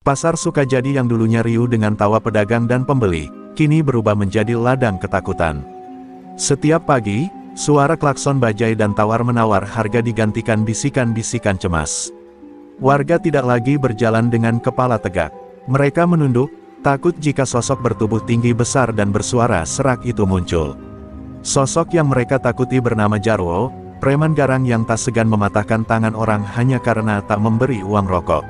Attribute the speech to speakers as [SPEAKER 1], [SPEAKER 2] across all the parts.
[SPEAKER 1] Pasar Sukajadi yang dulunya riuh dengan tawa pedagang dan pembeli, kini berubah menjadi ladang ketakutan. Setiap pagi, suara klakson bajai dan tawar-menawar harga digantikan bisikan-bisikan cemas. Warga tidak lagi berjalan dengan kepala tegak. Mereka menunduk, takut jika sosok bertubuh tinggi besar dan bersuara serak itu muncul. Sosok yang mereka takuti bernama Jarwo, preman garang yang tak segan mematahkan tangan orang hanya karena tak memberi uang rokok.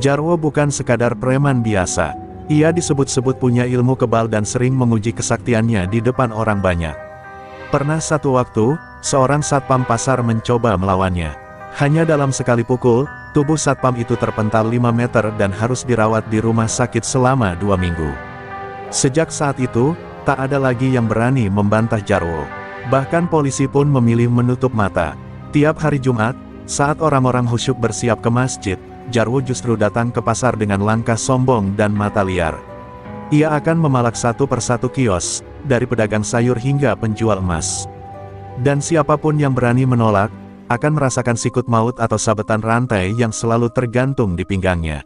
[SPEAKER 1] Jarwo bukan sekadar preman biasa. Ia disebut-sebut punya ilmu kebal dan sering menguji kesaktiannya di depan orang banyak. Pernah satu waktu, seorang satpam pasar mencoba melawannya. Hanya dalam sekali pukul, tubuh satpam itu terpental 5 meter dan harus dirawat di rumah sakit selama 2 minggu. Sejak saat itu, tak ada lagi yang berani membantah Jarwo. Bahkan polisi pun memilih menutup mata. Tiap hari Jumat, saat orang-orang khusyuk bersiap ke masjid, Jarwo justru datang ke pasar dengan langkah sombong dan mata liar. Ia akan memalak satu persatu kios, dari pedagang sayur hingga penjual emas. Dan siapapun yang berani menolak, akan merasakan sikut maut atau sabetan rantai yang selalu tergantung di pinggangnya.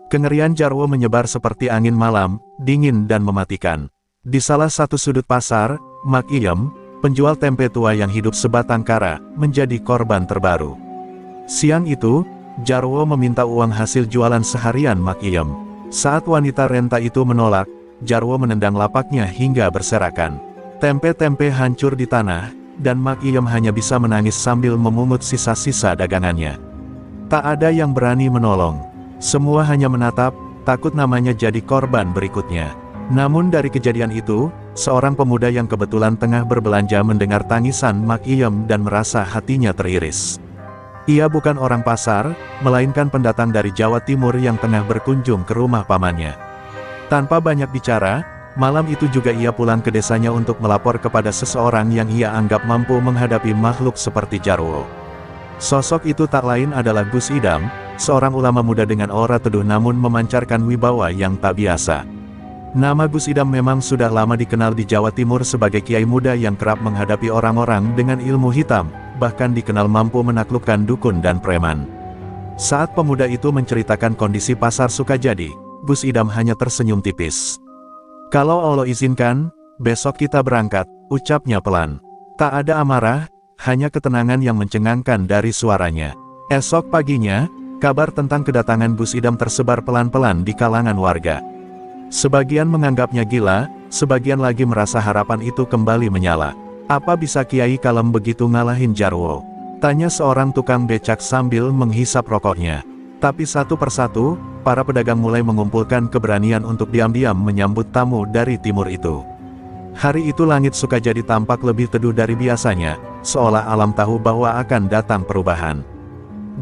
[SPEAKER 1] Kengerian Jarwo menyebar seperti angin malam, dingin dan mematikan. Di salah satu sudut pasar, Mak Iem, penjual tempe tua yang hidup sebatang kara, menjadi korban terbaru. Siang itu, Jarwo meminta uang hasil jualan seharian Mak Iem. Saat wanita renta itu menolak, Jarwo menendang lapaknya hingga berserakan. Tempe-tempe hancur di tanah, dan Mak Iem hanya bisa menangis sambil memungut sisa-sisa dagangannya. Tak ada yang berani menolong. Semua hanya menatap, takut namanya jadi korban berikutnya. Namun dari kejadian itu, seorang pemuda yang kebetulan tengah berbelanja mendengar tangisan Mak Iem dan merasa hatinya teriris. Ia bukan orang pasar, melainkan pendatang dari Jawa Timur yang tengah berkunjung ke rumah pamannya. Tanpa banyak bicara, malam itu juga ia pulang ke desanya untuk melapor kepada seseorang yang ia anggap mampu menghadapi makhluk seperti Jarwo. Sosok itu tak lain adalah Gus Idam, seorang ulama muda dengan aura teduh namun memancarkan wibawa yang tak biasa. Nama Gus Idam memang sudah lama dikenal di Jawa Timur sebagai kiai muda yang kerap menghadapi orang-orang dengan ilmu hitam, bahkan dikenal mampu menaklukkan dukun dan preman. Saat pemuda itu menceritakan kondisi pasar Sukajadi, Gus Idam hanya tersenyum tipis. "Kalau Allah izinkan, besok kita berangkat," ucapnya pelan. Tak ada amarah, hanya ketenangan yang mencengangkan dari suaranya. Esok paginya, kabar tentang kedatangan Gus Idam tersebar pelan-pelan di kalangan warga. Sebagian menganggapnya gila, sebagian lagi merasa harapan itu kembali menyala. "Apa bisa Kiai Kalem begitu ngalahin Jarwo?" tanya seorang tukang becak sambil menghisap rokoknya. Tapi satu persatu, para pedagang mulai mengumpulkan keberanian untuk diam-diam menyambut tamu dari timur itu. Hari itu langit Sukajadi tampak lebih teduh dari biasanya, seolah alam tahu bahwa akan datang perubahan.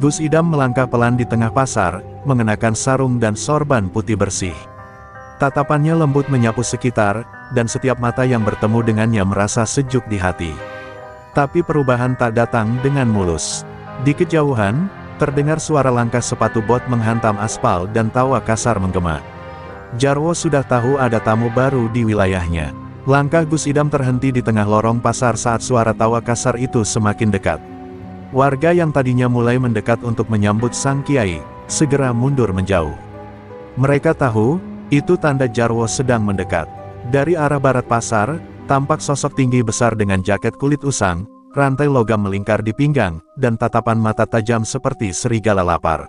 [SPEAKER 1] Gus Idam melangkah pelan di tengah pasar, mengenakan sarung dan sorban putih bersih. Tatapannya lembut menyapu sekitar, dan setiap mata yang bertemu dengannya merasa sejuk di hati. Tapi perubahan tak datang dengan mulus. Di kejauhan, terdengar suara langkah sepatu bot menghantam aspal dan tawa kasar menggema. Jarwo sudah tahu ada tamu baru di wilayahnya. Langkah Gus Idam terhenti di tengah lorong pasar saat suara tawa kasar itu semakin dekat. Warga yang tadinya mulai mendekat untuk menyambut sang kiai, segera mundur menjauh. Mereka tahu, itu tanda Jarwo sedang mendekat. Dari arah barat pasar, tampak sosok tinggi besar dengan jaket kulit usang, rantai logam melingkar di pinggang, dan tatapan mata tajam seperti serigala lapar.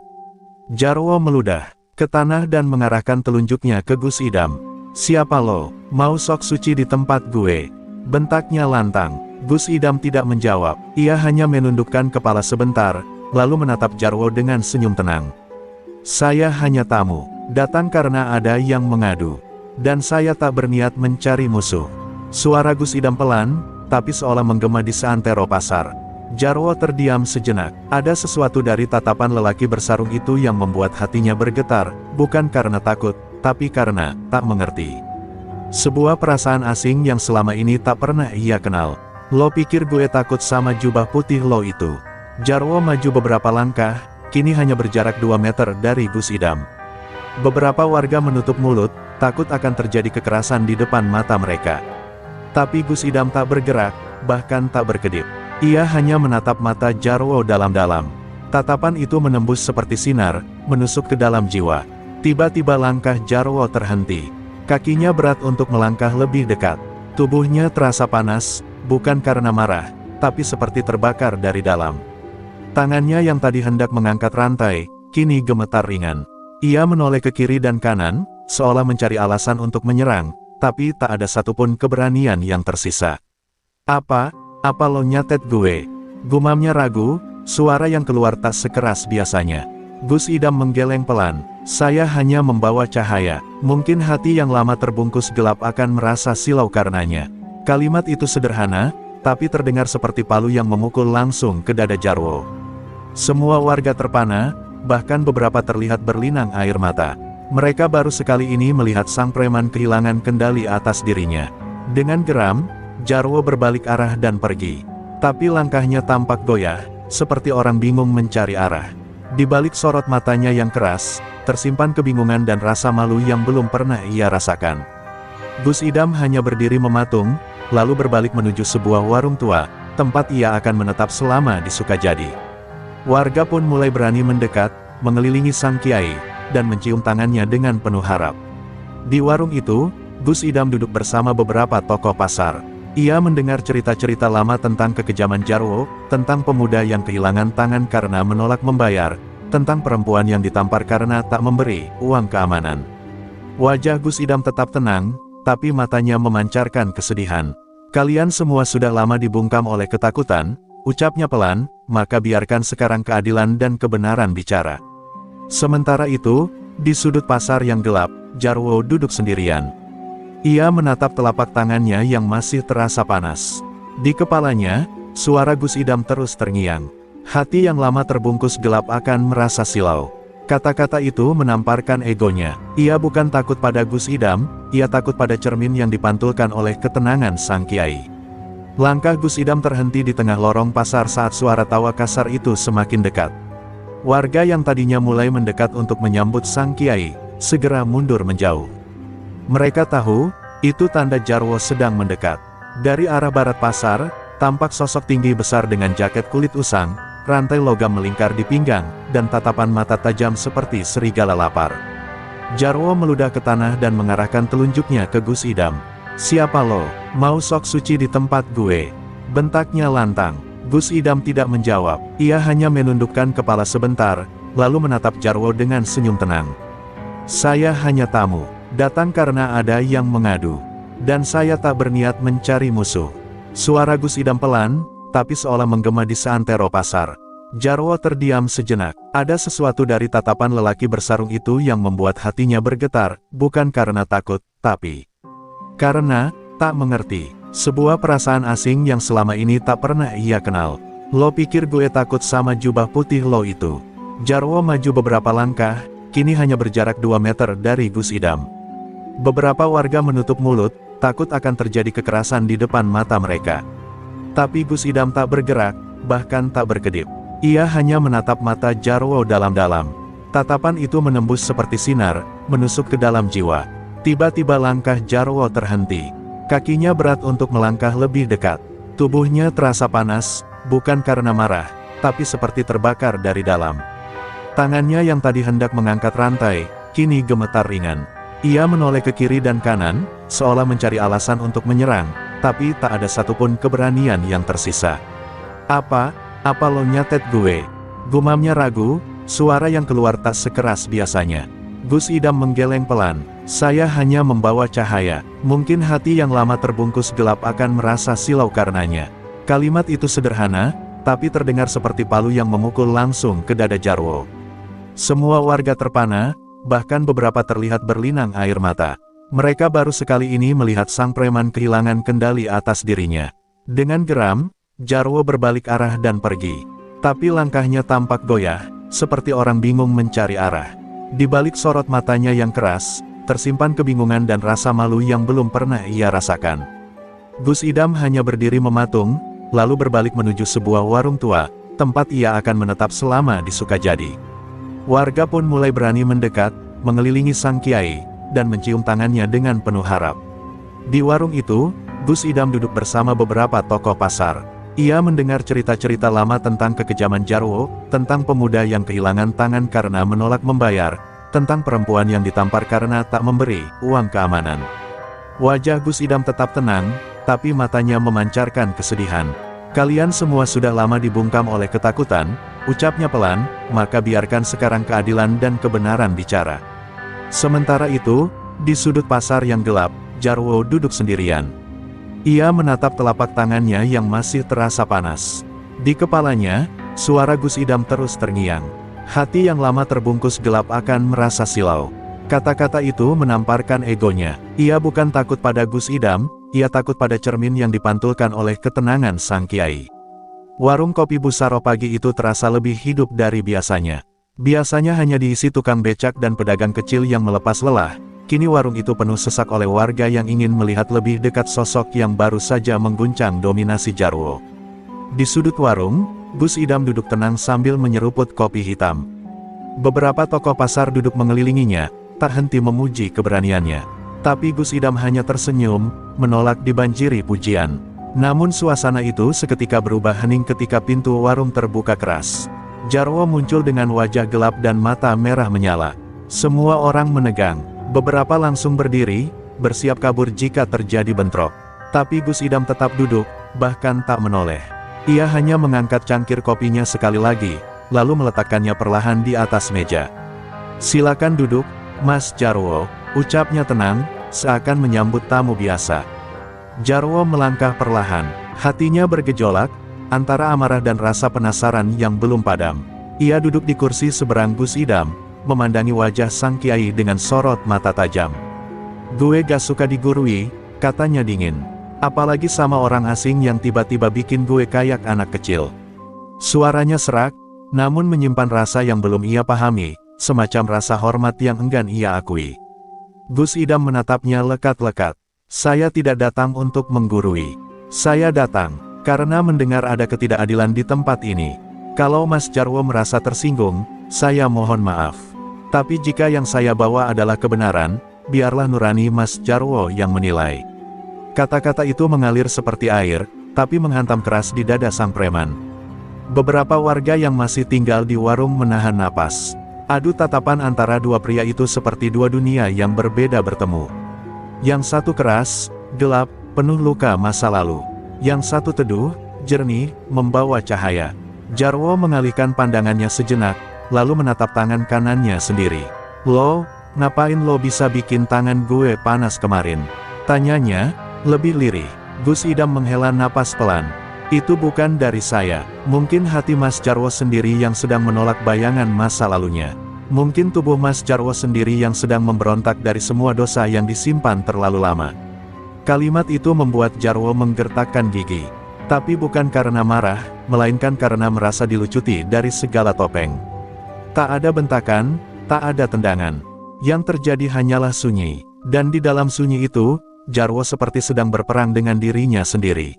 [SPEAKER 1] Jarwo meludah ke tanah dan mengarahkan telunjuknya ke Gus Idam. "Siapa lo? Mau sok suci di tempat gue?" bentaknya lantang. Gus Idam tidak menjawab, ia hanya menundukkan kepala sebentar, lalu menatap Jarwo dengan senyum tenang. "Saya hanya tamu. Datang karena ada yang mengadu. Dan saya tak berniat mencari musuh." Suara Gus Idam pelan, tapi seolah menggema di seantero pasar. Jarwo terdiam sejenak. Ada sesuatu dari tatapan lelaki bersarung itu yang membuat hatinya bergetar, bukan karena takut, tapi karena tak mengerti. Sebuah perasaan asing yang selama ini tak pernah ia kenal. "Lo pikir gue takut sama jubah putih lo itu?" Jarwo maju beberapa langkah, kini hanya berjarak 2 meter dari Gus Idam. Beberapa warga menutup mulut, takut akan terjadi kekerasan di depan mata mereka. Tapi Gus Idam tak bergerak, bahkan tak berkedip. Ia hanya menatap mata Jarwo dalam-dalam. Tatapan itu menembus seperti sinar, menusuk ke dalam jiwa. Tiba-tiba langkah Jarwo terhenti. Kakinya berat untuk melangkah lebih dekat. Tubuhnya terasa panas, bukan karena marah, tapi seperti terbakar dari dalam. Tangannya yang tadi hendak mengangkat rantai, kini gemetar ringan. Ia menoleh ke kiri dan kanan, seolah mencari alasan untuk menyerang, tapi tak ada satupun keberanian yang tersisa. Apa lo nyatet gue? Gumamnya ragu, suara yang keluar tak sekeras biasanya. Gus Idam menggeleng pelan, saya hanya membawa cahaya, mungkin hati yang lama terbungkus gelap akan merasa silau karenanya. Kalimat itu sederhana, tapi terdengar seperti palu yang memukul langsung ke dada Jarwo. Semua warga terpana, bahkan beberapa terlihat berlinang air mata. Mereka baru sekali ini melihat sang preman kehilangan kendali atas dirinya. Dengan geram, Jarwo berbalik arah dan pergi. Tapi langkahnya tampak goyah, seperti orang bingung mencari arah. Di balik sorot matanya yang keras, tersimpan kebingungan dan rasa malu yang belum pernah ia rasakan. Gus Idam hanya berdiri mematung, lalu berbalik menuju sebuah warung tua, tempat ia akan menetap selama di Sukajadi. Warga pun mulai berani mendekat, mengelilingi sang kiai, dan mencium tangannya dengan penuh harap. Di warung itu, Gus Idam duduk bersama beberapa tokoh pasar. Ia mendengar cerita-cerita lama tentang kekejaman Jarwo, tentang pemuda yang kehilangan tangan karena menolak membayar, tentang perempuan yang ditampar karena tak memberi uang keamanan. Wajah Gus Idam tetap tenang, tapi matanya memancarkan kesedihan. Kalian semua sudah lama dibungkam oleh ketakutan, ucapnya pelan, maka biarkan sekarang keadilan dan kebenaran bicara. Sementara itu, di sudut pasar yang gelap, Jarwo duduk sendirian. Ia menatap telapak tangannya yang masih terasa panas. Di kepalanya, suara Gus Idam terus terngiang. Hati yang lama terbungkus gelap akan merasa silau. Kata-kata itu menamparkan egonya. Ia bukan takut pada Gus Idam, ia takut pada cermin yang dipantulkan oleh ketenangan sang kiai. Langkah Gus Idam terhenti di tengah lorong pasar saat suara tawa kasar itu semakin dekat. Warga yang tadinya mulai mendekat untuk menyambut sang kiai, segera mundur menjauh. Mereka tahu, itu tanda Jarwo sedang mendekat. Dari arah barat pasar, tampak sosok tinggi besar dengan jaket kulit usang, rantai logam melingkar di pinggang, dan tatapan mata tajam seperti serigala lapar. Jarwo meludah ke tanah dan mengarahkan telunjuknya ke Gus Idam. Siapa lo? Mau sok suci di tempat gue? Bentaknya lantang. Gus Idam tidak menjawab, ia hanya menundukkan kepala sebentar, lalu menatap Jarwo dengan senyum tenang. Saya hanya tamu, datang karena ada yang mengadu. Dan saya tak berniat mencari musuh. Suara Gus Idam pelan, tapi seolah menggema di seantero pasar. Jarwo terdiam sejenak. Ada sesuatu dari tatapan lelaki bersarung itu yang membuat hatinya bergetar, bukan karena takut, tapi karena tak mengerti. Sebuah perasaan asing yang selama ini tak pernah ia kenal. Lo pikir gue takut sama jubah putih lo itu? Jarwo maju beberapa langkah, kini hanya berjarak 2 meter dari Gus Idam. Beberapa warga menutup mulut, takut akan terjadi kekerasan di depan mata mereka. Tapi Gus Idam tak bergerak, bahkan tak berkedip. Ia hanya menatap mata Jarwo dalam-dalam. Tatapan itu menembus seperti sinar, menusuk ke dalam jiwa. Tiba-tiba langkah Jarwo terhenti. Kakinya berat untuk melangkah lebih dekat. Tubuhnya terasa panas, bukan karena marah, tapi seperti terbakar dari dalam. Tangannya yang tadi hendak mengangkat rantai, kini gemetar ringan. Ia menoleh ke kiri dan kanan, seolah mencari alasan untuk menyerang, tapi tak ada satupun keberanian yang tersisa. Apa lo nyatet gue? Gumamnya ragu, suara yang keluar tak sekeras biasanya. Gus Idam menggeleng pelan, saya hanya membawa cahaya, mungkin hati yang lama terbungkus gelap akan merasa silau karenanya. Kalimat itu sederhana, tapi terdengar seperti palu yang memukul langsung ke dada Jarwo. Semua warga terpana, bahkan beberapa terlihat berlinang air mata. Mereka baru sekali ini melihat sang preman kehilangan kendali atas dirinya. Dengan geram, Jarwo berbalik arah dan pergi. Tapi langkahnya tampak goyah, seperti orang bingung mencari arah. Di balik sorot matanya yang keras, tersimpan kebingungan dan rasa malu yang belum pernah ia rasakan. Gus Idam hanya berdiri mematung, lalu berbalik menuju sebuah warung tua, tempat ia akan menetap selama di Sukajadi. Warga pun mulai berani mendekat, mengelilingi sang kiai, dan mencium tangannya dengan penuh harap. Di warung itu, Gus Idam duduk bersama beberapa tokoh pasar. Ia mendengar cerita-cerita lama tentang kekejaman Jarwo, tentang pemuda yang kehilangan tangan karena menolak membayar, tentang perempuan yang ditampar karena tak memberi uang keamanan. Wajah Gus Idam tetap tenang, tapi matanya memancarkan kesedihan. Kalian semua sudah lama dibungkam oleh ketakutan, ucapnya pelan, maka biarkan sekarang keadilan dan kebenaran bicara. Sementara itu, di sudut pasar yang gelap, Jarwo duduk sendirian. Ia menatap telapak tangannya yang masih terasa panas. Di kepalanya, suara Gus Idam terus terngiang. Hati yang lama terbungkus gelap akan merasa silau. Kata-kata itu menamparkan egonya. Ia bukan takut pada Gus Idam, ia takut pada cermin yang dipantulkan oleh ketenangan sang kiai. Warung kopi Busaro pagi itu terasa lebih hidup dari biasanya. Biasanya hanya diisi tukang becak dan pedagang kecil yang melepas lelah. Kini warung itu penuh sesak oleh warga yang ingin melihat lebih dekat sosok yang baru saja mengguncang dominasi Jarwo. Di sudut warung, Gus Idam duduk tenang sambil menyeruput kopi hitam. Beberapa tokoh pasar duduk mengelilinginya, tak henti memuji keberaniannya. Tapi Gus Idam hanya tersenyum, menolak dibanjiri pujian. Namun suasana itu seketika berubah hening ketika pintu warung terbuka keras. Jarwo muncul dengan wajah gelap dan mata merah menyala. Semua orang menegang, beberapa langsung berdiri, bersiap kabur jika terjadi bentrok. Tapi Gus Idam tetap duduk, bahkan tak menoleh. Ia hanya mengangkat cangkir kopinya sekali lagi, lalu meletakkannya perlahan di atas meja. "Silakan duduk, Mas Jarwo," ucapnya tenang, seakan menyambut tamu biasa. Jarwo melangkah perlahan, hatinya bergejolak, antara amarah dan rasa penasaran yang belum padam. Ia duduk di kursi seberang Gus Idam, memandangi wajah sang kiai dengan sorot mata tajam. "Gue gak suka digurui," katanya dingin. "Apalagi sama orang asing yang tiba-tiba bikin gue kayak anak kecil." Suaranya serak, namun menyimpan rasa yang belum ia pahami, semacam rasa hormat yang enggan ia akui. Gus Idam menatapnya lekat-lekat. "Saya tidak datang untuk menggurui. Saya datang karena mendengar ada ketidakadilan di tempat ini. Kalau Mas Jarwo merasa tersinggung, saya mohon maaf. Tapi jika yang saya bawa adalah kebenaran, biarlah nurani Mas Jarwo yang menilai." Kata-kata itu mengalir seperti air, tapi menghantam keras di dada sang preman. Beberapa warga yang masih tinggal di warung menahan napas. Adu tatapan antara dua pria itu seperti dua dunia yang berbeda bertemu. Yang satu keras, gelap, penuh luka masa lalu. Yang satu teduh, jernih, membawa cahaya. Jarwo mengalihkan pandangannya sejenak, lalu menatap tangan kanannya sendiri. "Lo, ngapain lo bisa bikin tangan gue panas kemarin?" tanyanya, lebih lirih. Gus Idam menghela napas pelan. "Itu bukan dari saya. Mungkin hati Mas Jarwo sendiri yang sedang menolak bayangan masa lalunya. Mungkin tubuh Mas Jarwo sendiri yang sedang memberontak dari semua dosa yang disimpan terlalu lama." Kalimat itu membuat Jarwo menggertakkan gigi. Tapi bukan karena marah, melainkan karena merasa dilucuti dari segala topeng. Tak ada bentakan, tak ada tendangan. Yang terjadi hanyalah sunyi. Dan di dalam sunyi itu, Jarwo seperti sedang berperang dengan dirinya sendiri.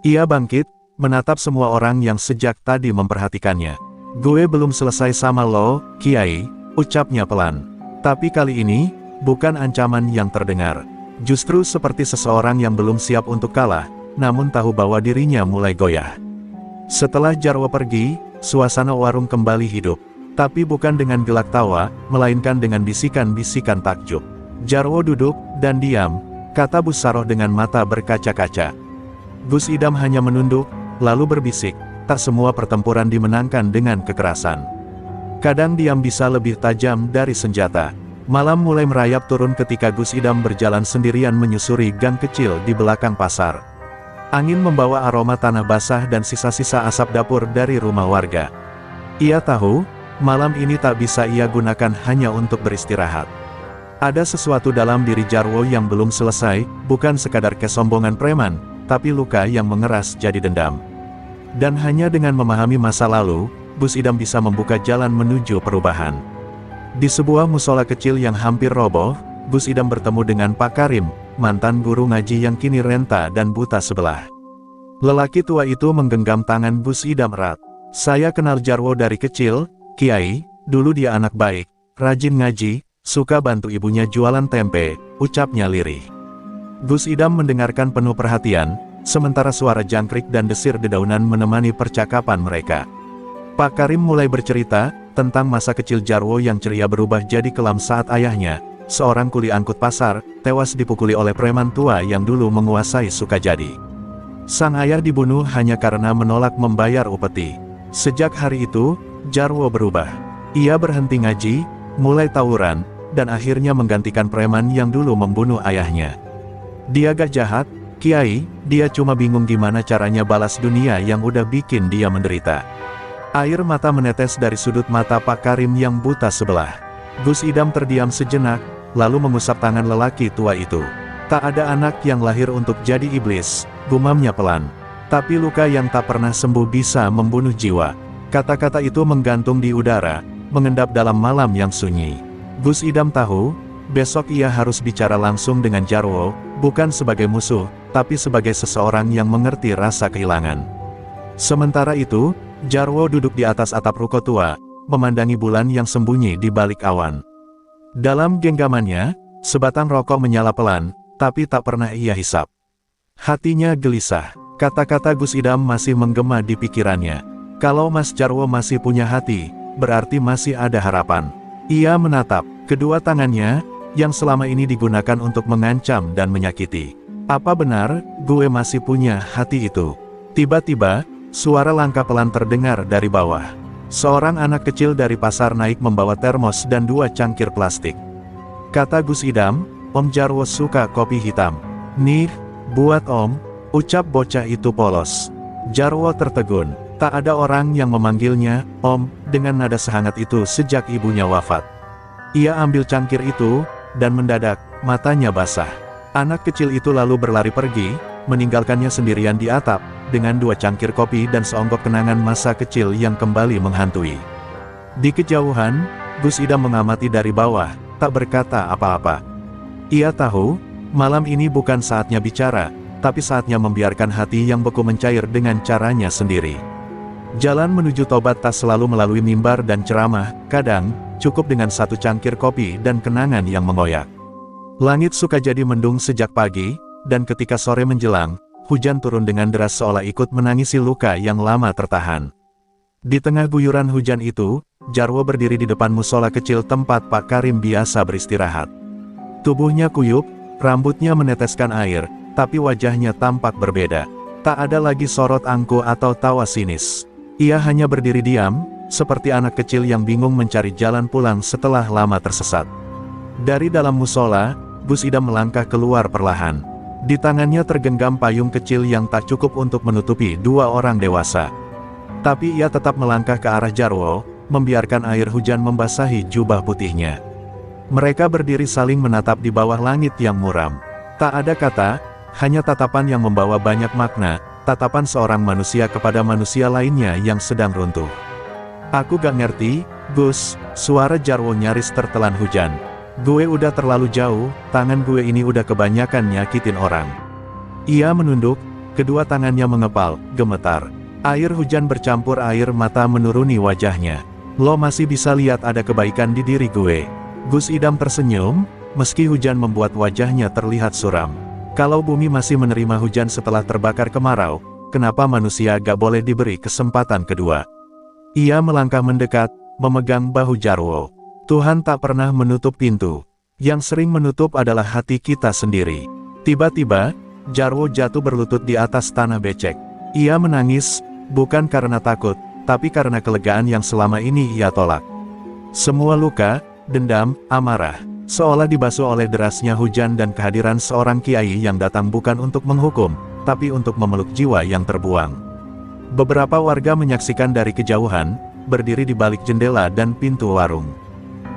[SPEAKER 1] Ia bangkit, menatap semua orang yang sejak tadi memperhatikannya. "Gue belum selesai sama lo, Kiai," ucapnya pelan. Tapi kali ini, bukan ancaman yang terdengar. Justru seperti seseorang yang belum siap untuk kalah, namun tahu bahwa dirinya mulai goyah. Setelah Jarwo pergi, suasana warung kembali hidup. Tapi bukan dengan gelak tawa, melainkan dengan bisikan-bisikan takjub. Jarwo duduk, dan diam, kata Busaro dengan mata berkaca-kaca. Gus Idam hanya menunduk, lalu berbisik, "Tak semua pertempuran dimenangkan dengan kekerasan. Kadang diam bisa lebih tajam dari senjata." Malam mulai merayap turun ketika Gus Idam berjalan sendirian menyusuri gang kecil di belakang pasar. Angin membawa aroma tanah basah dan sisa-sisa asap dapur dari rumah warga. Ia tahu, malam ini tak bisa ia gunakan hanya untuk beristirahat. Ada sesuatu dalam diri Jarwo yang belum selesai, bukan sekadar kesombongan preman, tapi luka yang mengeras jadi dendam. Dan hanya dengan memahami masa lalu, Gus Idam bisa membuka jalan menuju perubahan. Di sebuah musola kecil yang hampir roboh, Gus Idam bertemu dengan Pak Karim, mantan guru ngaji yang kini renta dan buta sebelah. Lelaki tua itu menggenggam tangan Gus Idam erat. "Saya kenal Jarwo dari kecil, Kiai. Dulu dia anak baik, rajin ngaji, suka bantu ibunya jualan tempe," ucapnya lirih. Gus Idam mendengarkan penuh perhatian, sementara suara jangkrik dan desir dedaunan menemani percakapan mereka. Pak Karim mulai bercerita, tentang masa kecil Jarwo yang ceria berubah jadi kelam saat ayahnya, seorang kuli angkut pasar, tewas dipukuli oleh preman tua yang dulu menguasai Sukajadi. Sang ayah dibunuh hanya karena menolak membayar upeti. Sejak hari itu, Jarwo berubah. Ia berhenti ngaji, mulai tawuran, dan akhirnya menggantikan preman yang dulu membunuh ayahnya. Dia gak jahat, Kiai, dia cuma bingung gimana caranya balas dunia yang udah bikin dia menderita. Air mata menetes dari sudut mata Pak Karim yang buta sebelah. Gus Idam terdiam sejenak, lalu mengusap tangan lelaki tua itu. Tak ada anak yang lahir untuk jadi iblis, gumamnya pelan. Tapi luka yang tak pernah sembuh bisa membunuh jiwa. Kata-kata itu menggantung di udara, mengendap dalam malam yang sunyi. Gus Idam tahu, besok ia harus bicara langsung dengan Jarwo, bukan sebagai musuh, tapi sebagai seseorang yang mengerti rasa kehilangan. Sementara itu, Jarwo duduk di atas atap ruko tua, memandangi bulan yang sembunyi di balik awan. Dalam genggamannya, sebatang rokok menyala pelan, tapi tak pernah ia hisap. Hatinya gelisah, kata-kata Gus Idam masih menggema di pikirannya. Kalau Mas Jarwo masih punya hati, berarti masih ada harapan. Ia menatap kedua tangannya, yang selama ini digunakan untuk mengancam dan menyakiti. Apa benar, gue masih punya hati itu? Tiba-tiba, suara langkah pelan terdengar dari bawah. Seorang anak kecil dari pasar naik membawa termos dan 2 cangkir plastik. Kata Gus Idam, Om Jarwo suka kopi hitam. Nih, buat Om, ucap bocah itu polos. Jarwo tertegun. Tak ada orang yang memanggilnya Om dengan nada sehangat itu sejak ibunya wafat. Ia ambil cangkir itu, dan mendadak, matanya basah. Anak kecil itu lalu berlari pergi, meninggalkannya sendirian di atap, dengan 2 cangkir kopi dan seonggok kenangan masa kecil yang kembali menghantui. Di kejauhan, Gus Idam mengamati dari bawah, tak berkata apa-apa. Ia tahu, malam ini bukan saatnya bicara, tapi saatnya membiarkan hati yang beku mencair dengan caranya sendiri. Jalan menuju tobat tak selalu melalui mimbar dan ceramah, kadang, cukup dengan 1 cangkir kopi dan kenangan yang mengoyak. Langit Sukajadi mendung sejak pagi, dan ketika sore menjelang, hujan turun dengan deras seolah ikut menangisi luka yang lama tertahan. Di tengah guyuran hujan itu, Jarwo berdiri di depan musola kecil tempat Pak Karim biasa beristirahat. Tubuhnya kuyup, rambutnya meneteskan air, tapi wajahnya tampak berbeda. Tak ada lagi sorot angkuh atau tawa sinis. Ia hanya berdiri diam, seperti anak kecil yang bingung mencari jalan pulang setelah lama tersesat. Dari dalam musola, Gus Idam melangkah keluar perlahan. Di tangannya tergenggam payung kecil yang tak cukup untuk menutupi 2 orang dewasa. Tapi ia tetap melangkah ke arah Jarwo, membiarkan air hujan membasahi jubah putihnya. Mereka berdiri saling menatap di bawah langit yang muram. Tak ada kata, hanya tatapan yang membawa banyak makna, tatapan seorang manusia kepada manusia lainnya yang sedang runtuh. Aku gak ngerti, Gus, suara Jarwo nyaris tertelan hujan. Gue udah terlalu jauh, tangan gue ini udah kebanyakan nyakitin orang. Ia menunduk, kedua tangannya mengepal, gemetar. Air hujan bercampur air mata menuruni wajahnya. Lo masih bisa lihat ada kebaikan di diri gue. Gus Idam tersenyum, meski hujan membuat wajahnya terlihat suram. Kalau bumi masih menerima hujan setelah terbakar kemarau, kenapa manusia gak boleh diberi kesempatan kedua? Ia melangkah mendekat, memegang bahu Jarwo. Tuhan tak pernah menutup pintu. Yang sering menutup adalah hati kita sendiri. Tiba-tiba, Jarwo jatuh berlutut di atas tanah becek. Ia menangis, bukan karena takut, tapi karena kelegaan yang selama ini ia tolak. Semua luka, dendam, amarah, seolah dibasuh oleh derasnya hujan dan kehadiran seorang kiai yang datang bukan untuk menghukum, tapi untuk memeluk jiwa yang terbuang. Beberapa warga menyaksikan dari kejauhan, berdiri di balik jendela dan pintu warung.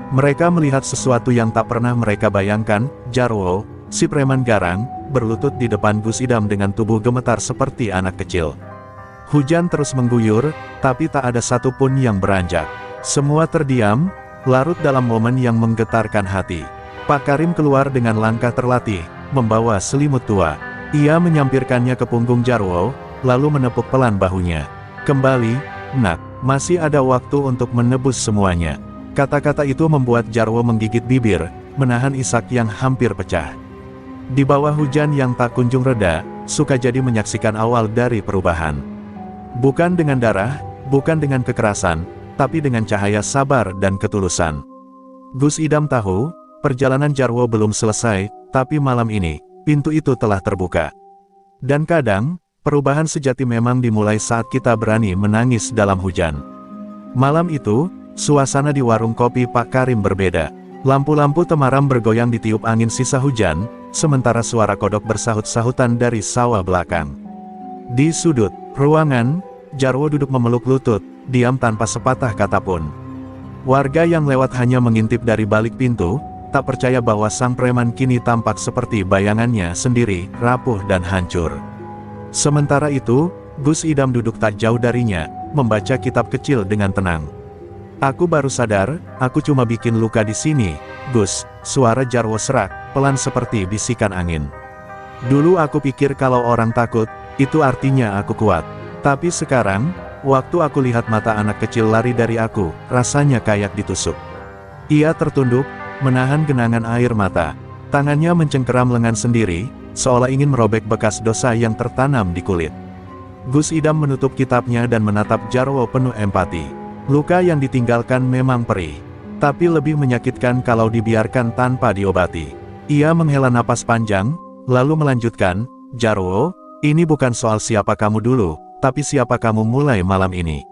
[SPEAKER 1] Mereka melihat sesuatu yang tak pernah mereka bayangkan. Jarwo, si preman garang, berlutut di depan Gus Idam dengan tubuh gemetar seperti anak kecil. Hujan terus mengguyur, tapi tak ada satupun yang beranjak. Semua terdiam, larut dalam momen yang menggetarkan hati. Pak Karim keluar dengan langkah terlatih, membawa selimut tua. Ia menyampirkannya ke punggung Jarwo, lalu menepuk pelan bahunya. Kembali, nak, masih ada waktu untuk menebus semuanya. Kata-kata itu membuat Jarwo menggigit bibir, menahan isak yang hampir pecah. Di bawah hujan yang tak kunjung reda, Sukajadi menyaksikan awal dari perubahan. Bukan dengan darah, bukan dengan kekerasan, tapi dengan cahaya sabar dan ketulusan. Gus Idam tahu, perjalanan Jarwo belum selesai, tapi malam ini, pintu itu telah terbuka. Dan kadang, perubahan sejati memang dimulai saat kita berani menangis dalam hujan. Malam itu, suasana di warung kopi Pak Karim berbeda. Lampu-lampu temaram bergoyang ditiup angin sisa hujan, sementara suara kodok bersahut-sahutan dari sawah belakang. Di sudut ruangan, Jarwo duduk memeluk lutut, diam tanpa sepatah kata pun. Warga yang lewat hanya mengintip dari balik pintu, tak percaya bahwa sang preman kini tampak seperti bayangannya sendiri, rapuh dan hancur. Sementara itu, Gus Idam duduk tak jauh darinya, membaca kitab kecil dengan tenang. "Aku baru sadar, aku cuma bikin luka di sini, Gus," suara Jarwo serak, pelan seperti bisikan angin. "Dulu aku pikir kalau orang takut, itu artinya aku kuat. Tapi sekarang, waktu aku lihat mata anak kecil lari dari aku, rasanya kayak ditusuk." Ia tertunduk, menahan genangan air mata. Tangannya mencengkeram lengan sendiri, seolah ingin merobek bekas dosa yang tertanam di kulit. Gus Idam menutup kitabnya dan menatap Jarwo penuh empati. Luka yang ditinggalkan memang perih, tapi lebih menyakitkan kalau dibiarkan tanpa diobati. Ia menghela napas panjang, lalu melanjutkan, "Jarwo, ini bukan soal siapa kamu dulu, tapi siapa kamu mulai malam ini.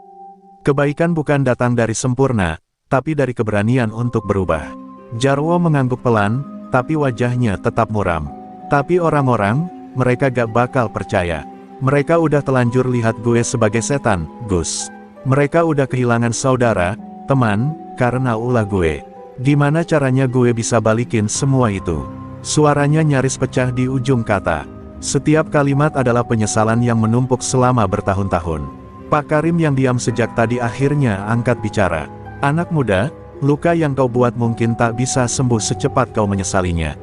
[SPEAKER 1] Kebaikan bukan datang dari sempurna, tapi dari keberanian untuk berubah." Jarwo mengangguk pelan, tapi wajahnya tetap muram. "Tapi orang-orang, mereka gak bakal percaya. Mereka udah telanjur lihat gue sebagai setan, Gus. Mereka udah kehilangan saudara, teman, karena ulah gue. Gimana caranya gue bisa balikin semua itu?" Suaranya nyaris pecah di ujung kata. Setiap kalimat adalah penyesalan yang menumpuk selama bertahun-tahun. Pak Karim yang diam sejak tadi akhirnya angkat bicara. "Anak muda, luka yang kau buat mungkin tak bisa sembuh secepat kau menyesalinya.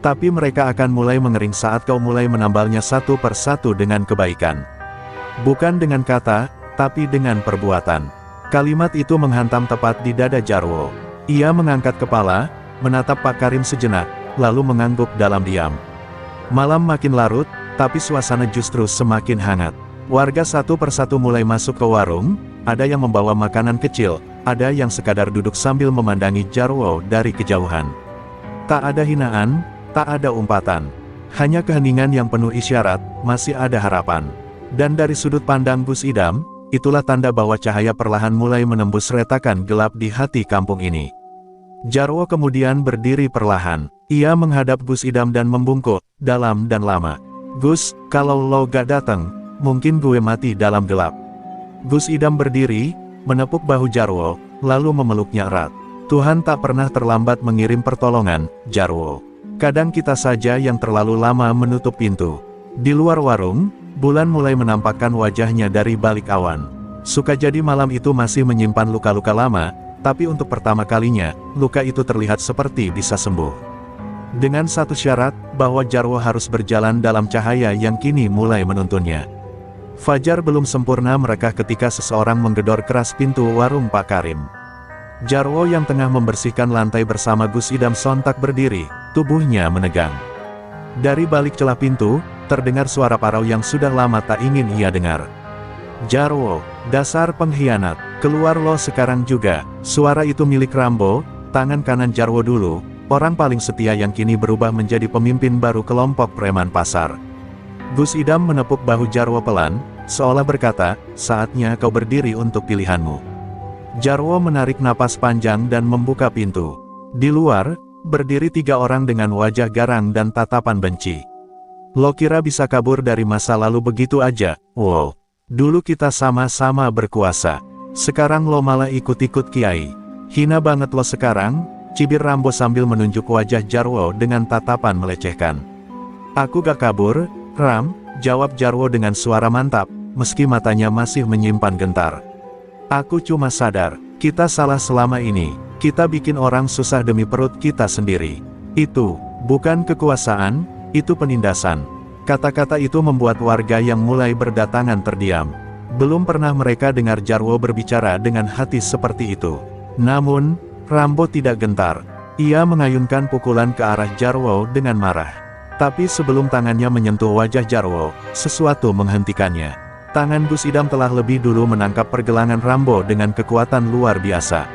[SPEAKER 1] Tapi mereka akan mulai mengering saat kau mulai menambalnya satu persatu dengan kebaikan. Bukan dengan kata, tapi dengan perbuatan." Kalimat itu menghantam tepat di dada Jarwo. Ia mengangkat kepala, menatap Pak Karim sejenak, lalu mengangguk dalam diam. Malam makin larut, tapi suasana justru semakin hangat. Warga satu persatu mulai masuk ke warung, ada yang membawa makanan kecil, ada yang sekadar duduk sambil memandangi Jarwo dari kejauhan. Tak ada hinaan, tak ada umpatan. Hanya keheningan yang penuh isyarat, masih ada harapan. Dan dari sudut pandang Gus Idam, itulah tanda bahwa cahaya perlahan mulai menembus retakan gelap di hati kampung ini. Jarwo kemudian berdiri perlahan. Ia menghadap Gus Idam dan membungkuk, dalam dan lama. "Gus, kalau lo gak datang, mungkin gue mati dalam gelap." Gus Idam berdiri, menepuk bahu Jarwo, lalu memeluknya erat. "Tuhan tak pernah terlambat mengirim pertolongan, Jarwo. Kadang kita saja yang terlalu lama menutup pintu." Di luar warung, bulan mulai menampakkan wajahnya dari balik awan. Sukajadi malam itu masih menyimpan luka-luka lama, tapi untuk pertama kalinya, luka itu terlihat seperti bisa sembuh. Dengan satu syarat, bahwa Jarwo harus berjalan dalam cahaya yang kini mulai menuntunnya. Fajar belum sempurna merekah ketika seseorang menggedor keras pintu warung Pak Karim. Jarwo yang tengah membersihkan lantai bersama Gus Idam sontak berdiri, tubuhnya menegang. Dari balik celah pintu, terdengar suara parau yang sudah lama tak ingin ia dengar. "Jarwo, dasar pengkhianat, keluar lo sekarang juga." Suara itu milik Rambo, tangan kanan Jarwo dulu, orang paling setia yang kini berubah menjadi pemimpin baru kelompok preman pasar. Gus Idam menepuk bahu Jarwo pelan, seolah berkata, "Saatnya kau berdiri untuk pilihanmu." Jarwo menarik napas panjang dan membuka pintu. Di luar, berdiri 3 orang dengan wajah garang dan tatapan benci. "Lo kira bisa kabur dari masa lalu begitu aja? Wow. Dulu kita sama-sama berkuasa. Sekarang lo malah ikut-ikut kiai. Hina banget lo sekarang," cibir Rambo sambil menunjuk wajah Jarwo dengan tatapan melecehkan. "Aku gak kabur, Ram," jawab Jarwo dengan suara mantap, meski matanya masih menyimpan gentar. "Aku cuma sadar, kita salah selama ini. Kita bikin orang susah demi perut kita sendiri. Itu bukan kekuasaan, itu penindasan." Kata-kata itu membuat warga yang mulai berdatangan terdiam. Belum pernah mereka dengar Jarwo berbicara dengan hati seperti itu. Namun, Rambo tidak gentar. Ia mengayunkan pukulan ke arah Jarwo dengan marah. Tapi sebelum tangannya menyentuh wajah Jarwo, sesuatu menghentikannya. Tangan Gus Idam telah lebih dulu menangkap pergelangan Rambo dengan kekuatan luar biasa.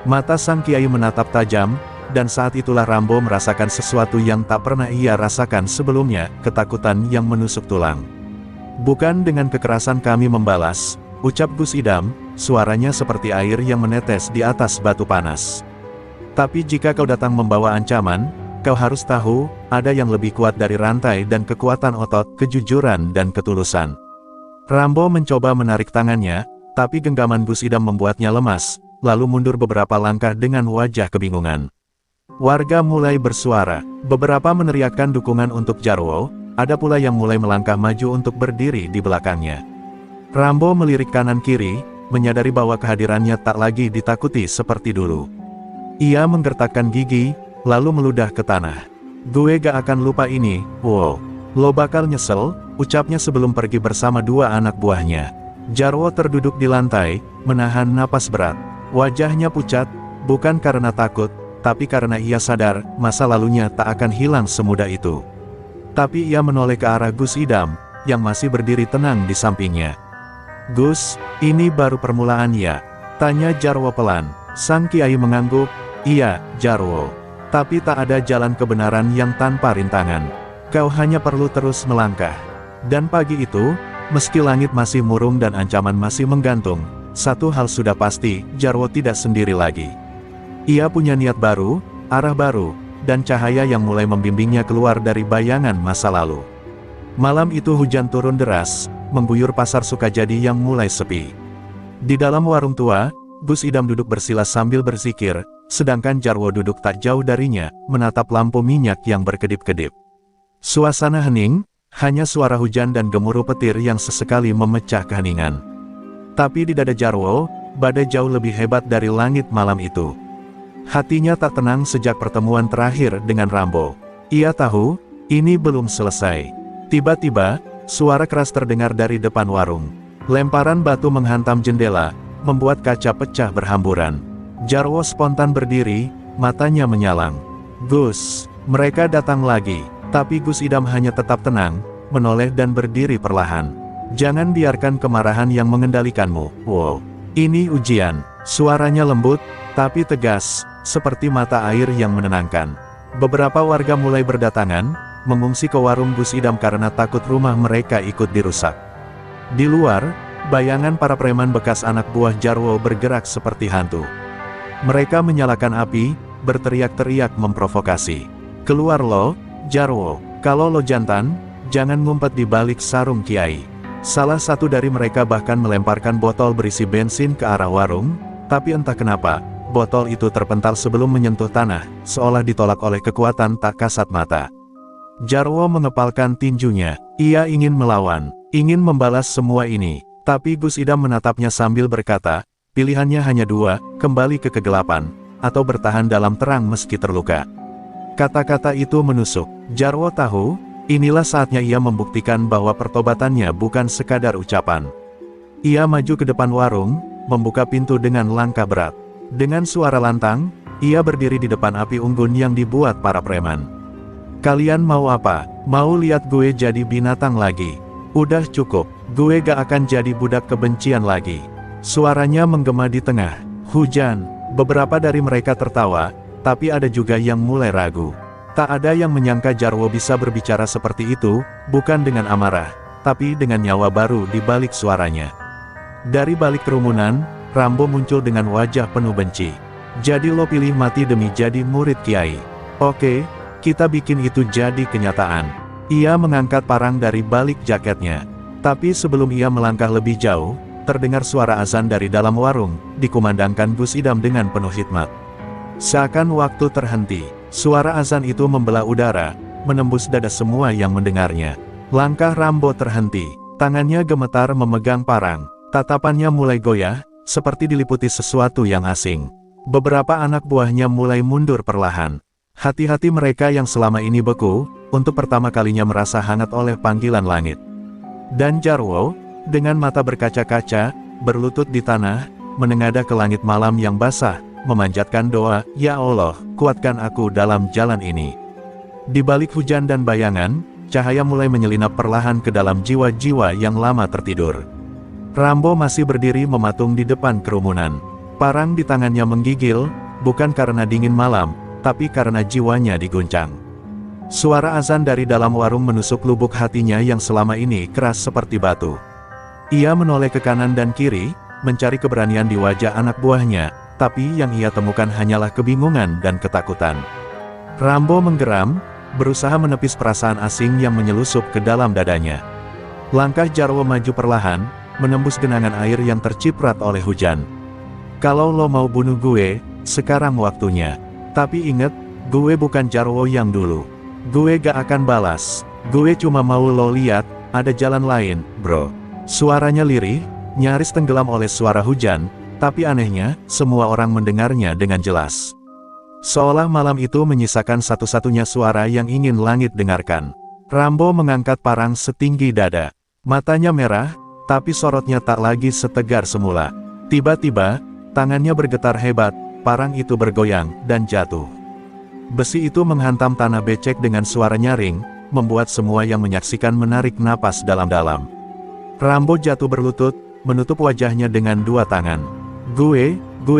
[SPEAKER 1] Mata sang kiai menatap tajam, dan saat itulah Rambo merasakan sesuatu yang tak pernah ia rasakan sebelumnya, ketakutan yang menusuk tulang. "Bukan dengan kekerasan kami membalas," ucap Gus Idam, suaranya seperti air yang menetes di atas batu panas. "Tapi jika kau datang membawa ancaman, kau harus tahu, ada yang lebih kuat dari rantai dan kekuatan otot, kejujuran dan ketulusan." Rambo mencoba menarik tangannya, tapi genggaman Gus Idam membuatnya lemas, lalu mundur beberapa langkah dengan wajah kebingungan. Warga mulai bersuara, beberapa meneriakkan dukungan untuk Jarwo, ada pula yang mulai melangkah maju untuk berdiri di belakangnya. Rambo melirik kanan kiri, menyadari bahwa kehadirannya tak lagi ditakuti seperti dulu. Ia menggertakkan gigi, lalu meludah ke tanah. "Gue gak akan lupa ini, wow. Lo bakal nyesel," ucapnya sebelum pergi bersama dua anak buahnya. Jarwo terduduk di lantai, menahan napas berat. Wajahnya pucat, bukan karena takut, tapi karena ia sadar, masa lalunya tak akan hilang semudah itu. Tapi ia menoleh ke arah Gus Idam, yang masih berdiri tenang di sampingnya. "Gus, ini baru permulaan ya?" tanya Jarwo pelan. Sang kiai mengangguk, "Iya, Jarwo. Tapi tak ada jalan kebenaran yang tanpa rintangan. Kau hanya perlu terus melangkah." Dan pagi itu, meski langit masih murung dan ancaman masih menggantung, satu hal sudah pasti, Jarwo tidak sendiri lagi. Ia punya niat baru, arah baru, dan cahaya yang mulai membimbingnya keluar dari bayangan masa lalu. Malam itu hujan turun deras, mengguyur pasar Sukajadi yang mulai sepi. Di dalam warung tua, Gus Idam duduk bersilas sambil berzikir, sedangkan Jarwo duduk tak jauh darinya, menatap lampu minyak yang berkedip-kedip. Suasana hening, hanya suara hujan dan gemuruh petir yang sesekali memecah keheningan. Tapi di dada Jarwo, badai jauh lebih hebat dari langit malam itu. Hatinya tak tenang sejak pertemuan terakhir dengan Rambo. Ia tahu, ini belum selesai. Tiba-tiba, suara keras terdengar dari depan warung. Lemparan batu menghantam jendela, membuat kaca pecah berhamburan. Jarwo spontan berdiri, matanya menyalang. "Gus, mereka datang lagi." Tapi Gus Idam hanya tetap tenang, menoleh dan berdiri perlahan. "Jangan biarkan kemarahan yang mengendalikanmu." "Wow, ini ujian." Suaranya lembut, tapi tegas, seperti mata air yang menenangkan. Beberapa warga mulai berdatangan, mengungsi ke warung Gus Idam karena takut rumah mereka ikut dirusak. Di luar, bayangan para preman bekas anak buah Jarwo bergerak seperti hantu. Mereka menyalakan api, berteriak-teriak memprovokasi. "Keluar lo, Jarwo, kalau lo jantan, jangan ngumpet di balik sarung kiai." Salah satu dari mereka bahkan melemparkan botol berisi bensin ke arah warung, tapi entah kenapa, botol itu terpental sebelum menyentuh tanah, seolah ditolak oleh kekuatan tak kasat mata. Jarwo mengepalkan tinjunya, ia ingin melawan, ingin membalas semua ini, tapi Gus Idam menatapnya sambil berkata, "Pilihannya hanya dua, kembali ke kegelapan, atau bertahan dalam terang meski terluka." Kata-kata itu menusuk. Jarwo tahu, inilah saatnya ia membuktikan bahwa pertobatannya bukan sekadar ucapan. Ia maju ke depan warung, membuka pintu dengan langkah berat. Dengan suara lantang, ia berdiri di depan api unggun yang dibuat para preman. "Kalian mau apa? Mau lihat gue jadi binatang lagi? Udah cukup, gue gak akan jadi budak kebencian lagi." Suaranya menggema di tengah hujan. Beberapa dari mereka tertawa, tapi ada juga yang mulai ragu. Tak ada yang menyangka Jarwo bisa berbicara seperti itu, bukan dengan amarah, tapi dengan nyawa baru di balik suaranya. Dari balik kerumunan, Rambo muncul dengan wajah penuh benci. "Jadi lo pilih mati demi jadi murid kiai? Oke, kita bikin itu jadi kenyataan." Ia mengangkat parang dari balik jaketnya. Tapi sebelum ia melangkah lebih jauh, terdengar suara azan dari dalam warung, dikumandangkan Gus Idam dengan penuh hikmat. Seakan waktu terhenti, suara azan itu membelah udara, menembus dada semua yang mendengarnya. Langkah Rambo terhenti, tangannya gemetar memegang parang, tatapannya mulai goyah, seperti diliputi sesuatu yang asing. Beberapa anak buahnya mulai mundur perlahan. Hati-hati mereka yang selama ini beku, untuk pertama kalinya merasa hangat oleh panggilan langit. Dan Jarwo, dengan mata berkaca-kaca, berlutut di tanah, menengadah ke langit malam yang basah, memanjatkan doa, "Ya Allah, kuatkan aku dalam jalan ini." Di balik hujan dan bayangan, cahaya mulai menyelinap perlahan ke dalam jiwa-jiwa yang lama tertidur. Rambo masih berdiri mematung di depan kerumunan. Parang di tangannya menggigil, bukan karena dingin malam, tapi karena jiwanya diguncang. Suara azan dari dalam warung menusuk lubuk hatinya yang selama ini keras seperti batu. Ia menoleh ke kanan dan kiri, mencari keberanian di wajah anak buahnya, tapi yang ia temukan hanyalah kebingungan dan ketakutan. Rambo menggeram, berusaha menepis perasaan asing yang menyelusup ke dalam dadanya. Langkah Jarwo maju perlahan, menembus genangan air yang terciprat oleh hujan. Kalau lo mau bunuh gue, sekarang waktunya. Tapi inget, gue bukan Jarwo yang dulu. Gue gak akan balas. Gue cuma mau lo lihat, ada jalan lain, bro. Suaranya lirih, nyaris tenggelam oleh suara hujan, tapi anehnya, semua orang mendengarnya dengan jelas. Seolah malam itu menyisakan satu-satunya suara yang ingin langit dengarkan. Rambo mengangkat parang setinggi dada. Matanya merah, tapi sorotnya tak lagi setegar semula. Tiba-tiba, tangannya bergetar hebat, parang itu bergoyang, dan jatuh. Besi itu menghantam tanah becek dengan suara nyaring, membuat semua yang menyaksikan menarik napas dalam-dalam. Rambo jatuh berlutut, menutup wajahnya dengan dua tangan. Gue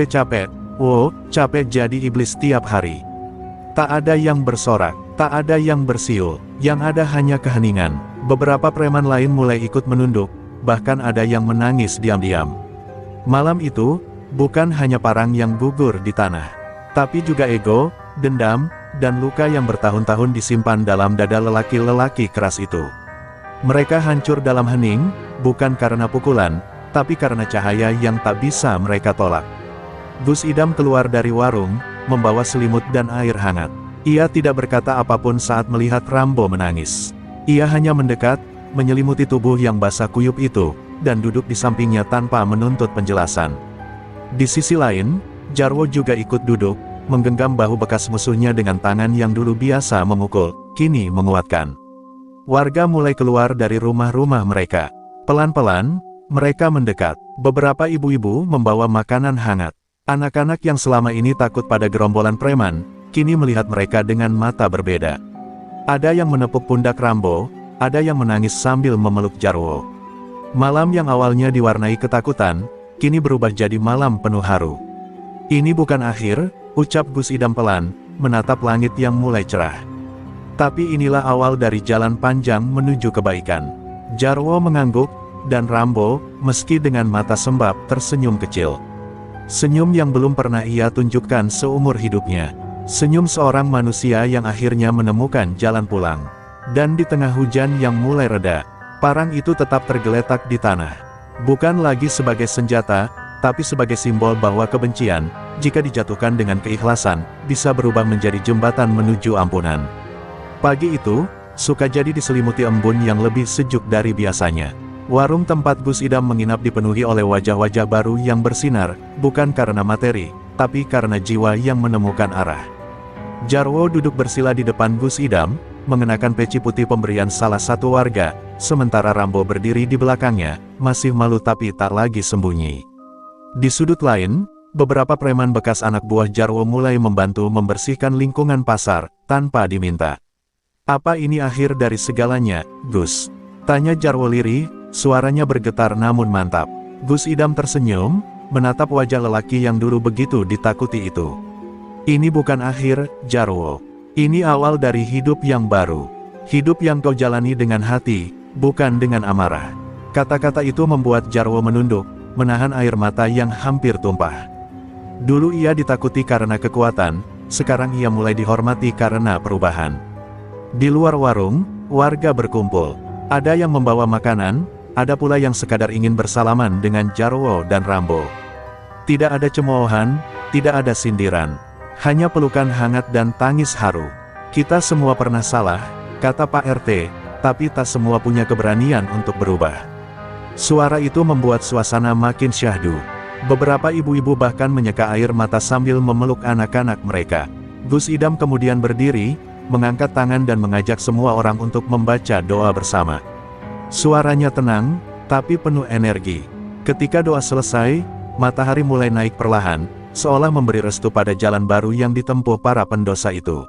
[SPEAKER 1] capek. Wow, capek jadi iblis tiap hari. Tak ada yang bersorak, tak ada yang bersiul, yang ada hanya keheningan. Beberapa preman lain mulai ikut menunduk, bahkan ada yang menangis diam-diam. Malam itu, bukan hanya parang yang gugur di tanah, tapi juga ego, dendam, dan luka yang bertahun-tahun disimpan dalam dada lelaki-lelaki keras itu. Mereka hancur dalam hening, bukan karena pukulan, tapi karena cahaya yang tak bisa mereka tolak. Gus Idam keluar dari warung, membawa selimut dan air hangat. Ia tidak berkata apapun saat melihat Rambo menangis. Ia hanya mendekat, menyelimuti tubuh yang basah kuyup itu, dan duduk di sampingnya tanpa menuntut penjelasan. Di sisi lain, Jarwo juga ikut duduk, menggenggam bahu bekas musuhnya dengan tangan yang dulu biasa memukul, kini menguatkan. Warga mulai keluar dari rumah-rumah mereka. Pelan-pelan, mereka mendekat. Beberapa ibu-ibu membawa makanan hangat. Anak-anak yang selama ini takut pada gerombolan preman, kini melihat mereka dengan mata berbeda. Ada yang menepuk pundak Rambo, ada yang menangis sambil memeluk Jarwo. Malam yang awalnya diwarnai ketakutan, kini berubah jadi malam penuh haru. Ini bukan akhir, ucap Gus Idam pelan, menatap langit yang mulai cerah. Tapi inilah awal dari jalan panjang menuju kebaikan. Jarwo mengangguk, dan Rambo, meski dengan mata sembab, tersenyum kecil. Senyum yang belum pernah ia tunjukkan seumur hidupnya. Senyum seorang manusia yang akhirnya menemukan jalan pulang. Dan di tengah hujan yang mulai reda, parang itu tetap tergeletak di tanah. Bukan lagi sebagai senjata, tapi sebagai simbol bahwa kebencian, jika dijatuhkan dengan keikhlasan, bisa berubah menjadi jembatan menuju ampunan. Pagi itu, Sukajadi diselimuti embun yang lebih sejuk dari biasanya. Warung tempat Gus Idam menginap dipenuhi oleh wajah-wajah baru yang bersinar, bukan karena materi, tapi karena jiwa yang menemukan arah. Jarwo duduk bersila di depan Gus Idam, mengenakan peci putih pemberian salah satu warga, sementara Rambo berdiri di belakangnya, masih malu tapi tak lagi sembunyi. Di sudut lain, beberapa preman bekas anak buah Jarwo mulai membantu membersihkan lingkungan pasar, tanpa diminta. Apa ini akhir dari segalanya, Gus? Tanya Jarwo lirih, suaranya bergetar namun mantap. Gus Idam tersenyum, menatap wajah lelaki yang dulu begitu ditakuti itu. Ini bukan akhir, Jarwo. Ini awal dari hidup yang baru. Hidup yang kau jalani dengan hati, bukan dengan amarah. Kata-kata itu membuat Jarwo menunduk, menahan air mata yang hampir tumpah. Dulu ia ditakuti karena kekuatan, sekarang ia mulai dihormati karena perubahan. Di luar warung, warga berkumpul. Ada yang membawa makanan, ada pula yang sekadar ingin bersalaman dengan Jarwo dan Rambo. Tidak ada cemoohan, tidak ada sindiran. Hanya pelukan hangat dan tangis haru. Kita semua pernah salah, kata Pak RT, tapi tak semua punya keberanian untuk berubah. Suara itu membuat suasana makin syahdu. Beberapa ibu-ibu bahkan menyeka air mata sambil memeluk anak-anak mereka. Gus Idam kemudian berdiri, mengangkat tangan dan mengajak semua orang untuk membaca doa bersama. Suaranya tenang, tapi penuh energi. Ketika doa selesai, matahari mulai naik perlahan, seolah memberi restu pada jalan baru yang ditempuh para pendosa itu.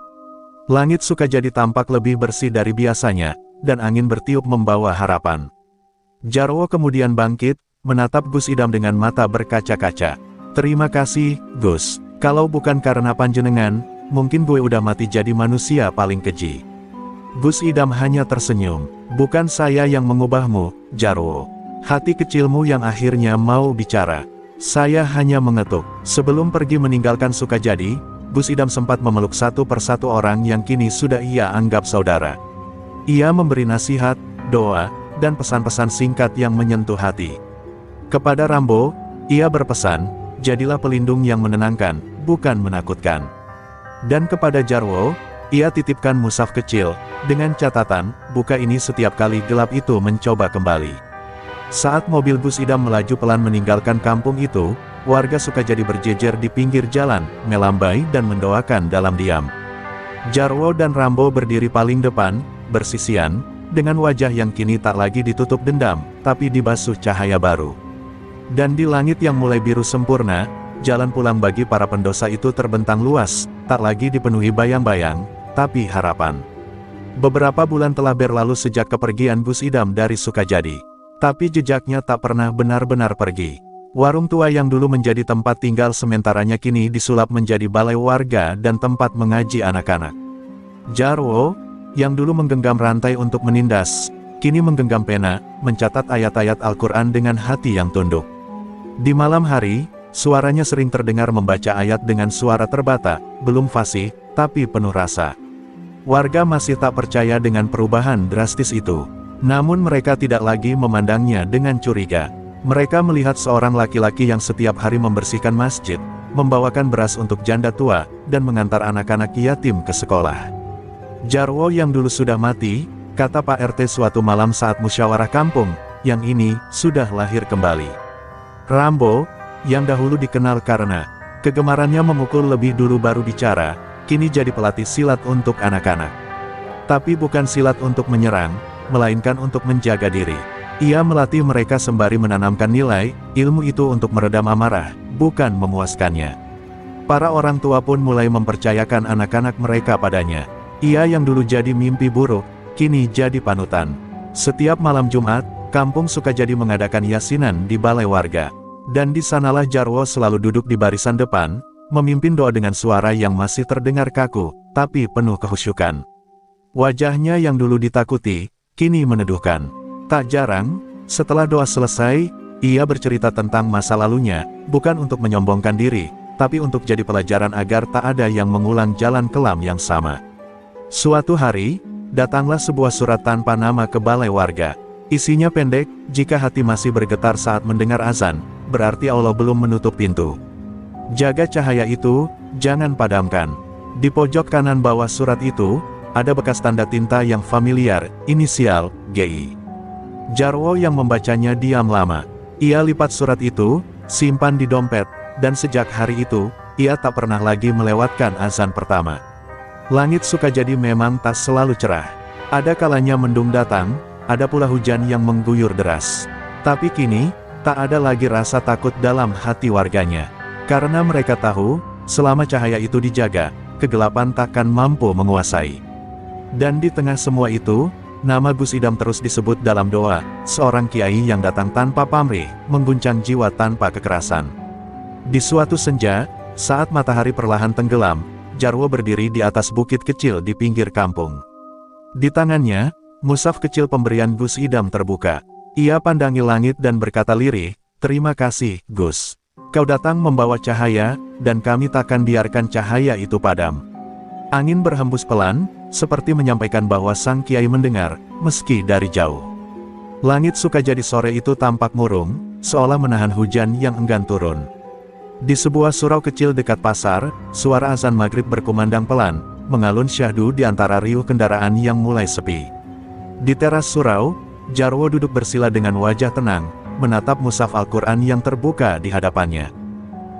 [SPEAKER 1] Langit Sukajadi tampak lebih bersih dari biasanya, dan angin bertiup membawa harapan. Jarwo kemudian bangkit, menatap Gus Idam dengan mata berkaca-kaca. "Terima kasih, Gus. Kalau bukan karena panjenengan, mungkin gue udah mati jadi manusia paling keji." Gus Idam hanya tersenyum. "Bukan saya yang mengubahmu, Jarwo. Hati kecilmu yang akhirnya mau bicara. Saya hanya mengetuk." Sebelum pergi meninggalkan Sukajadi, Gus Idam sempat memeluk satu persatu orang yang kini sudah ia anggap saudara. Ia memberi nasihat, doa, dan pesan-pesan singkat yang menyentuh hati. Kepada Rambo, ia berpesan, "Jadilah pelindung yang menenangkan, bukan menakutkan." Dan kepada Jarwo, ia titipkan mushaf kecil, dengan catatan, "Buka ini setiap kali gelap itu mencoba kembali." Saat mobil Gus Idam melaju pelan meninggalkan kampung itu, warga Sukajadi berjejer di pinggir jalan, melambai dan mendoakan dalam diam. Jarwo dan Rambo berdiri paling depan, bersisian, dengan wajah yang kini tak lagi ditutup dendam, tapi dibasuh cahaya baru. Dan di langit yang mulai biru sempurna, jalan pulang bagi para pendosa itu terbentang luas, tak lagi dipenuhi bayang-bayang, tapi harapan. Beberapa bulan telah berlalu sejak kepergian Gus Idam dari Sukajadi. Tapi jejaknya tak pernah benar-benar pergi. Warung tua yang dulu menjadi tempat tinggal sementaranya kini disulap menjadi balai warga dan tempat mengaji anak-anak. Jarwo, yang dulu menggenggam rantai untuk menindas, kini menggenggam pena, mencatat ayat-ayat Al-Quran dengan hati yang tunduk. Di malam hari, suaranya sering terdengar membaca ayat dengan suara terbata, belum fasih, tapi penuh rasa. Warga masih tak percaya dengan perubahan drastis itu. Namun mereka tidak lagi memandangnya dengan curiga. Mereka melihat seorang laki-laki yang setiap hari membersihkan masjid, membawakan beras untuk janda tua, dan mengantar anak-anak yatim ke sekolah. Jarwo yang dulu sudah mati, kata Pak RT suatu malam saat musyawarah kampung, yang ini sudah lahir kembali. Rambo, yang dahulu dikenal karena kegemarannya memukul lebih dulu baru bicara, kini jadi pelatih silat untuk anak-anak. Tapi bukan silat untuk menyerang, melainkan untuk menjaga diri. Ia melatih mereka sembari menanamkan nilai, ilmu itu untuk meredam amarah, bukan memuaskannya. Para orang tua pun mulai mempercayakan anak-anak mereka padanya. Ia yang dulu jadi mimpi buruk, kini jadi panutan. Setiap malam Jumat, kampung Sukajadi mengadakan yasinan di balai warga. Dan di sanalah Jarwo selalu duduk di barisan depan, memimpin doa dengan suara yang masih terdengar kaku, tapi penuh kehusyukan. Wajahnya yang dulu ditakuti, kini meneduhkan. Tak jarang, setelah doa selesai, ia bercerita tentang masa lalunya, bukan untuk menyombongkan diri, tapi untuk jadi pelajaran agar tak ada yang mengulang jalan kelam yang sama. Suatu hari, datanglah sebuah surat tanpa nama ke balai warga. Isinya pendek, "Jika hati masih bergetar saat mendengar azan, berarti Allah belum menutup pintu. Jaga cahaya itu, jangan padamkan." Di pojok kanan bawah surat itu, ada bekas tanda tinta yang familiar, inisial, GI. Jarwo yang membacanya diam lama. Ia lipat surat itu, simpan di dompet, dan sejak hari itu, ia tak pernah lagi melewatkan azan pertama. Langit Sukajadi memang tak selalu cerah. Ada kalanya mendung datang, ada pula hujan yang mengguyur deras. Tapi kini, tak ada lagi rasa takut dalam hati warganya. Karena mereka tahu, selama cahaya itu dijaga, kegelapan takkan mampu menguasai. Dan di tengah semua itu, nama Gus Idam terus disebut dalam doa, seorang kiai yang datang tanpa pamrih, mengguncang jiwa tanpa kekerasan. Di suatu senja, saat matahari perlahan tenggelam, Jarwo berdiri di atas bukit kecil di pinggir kampung. Di tangannya, mushaf kecil pemberian Gus Idam terbuka. Ia pandangi langit dan berkata lirih, "Terima kasih, Gus. Kau datang membawa cahaya, dan kami takkan biarkan cahaya itu padam." Angin berhembus pelan, seperti menyampaikan bahwa sang kiai mendengar, meski dari jauh. Langit Sukajadi sore itu tampak murung, seolah menahan hujan yang enggan turun. Di sebuah surau kecil dekat pasar, suara azan maghrib berkumandang pelan, mengalun syahdu di antara riuh kendaraan yang mulai sepi. Di teras surau, Jarwo duduk bersila dengan wajah tenang, menatap mushaf Al-Quran yang terbuka di hadapannya.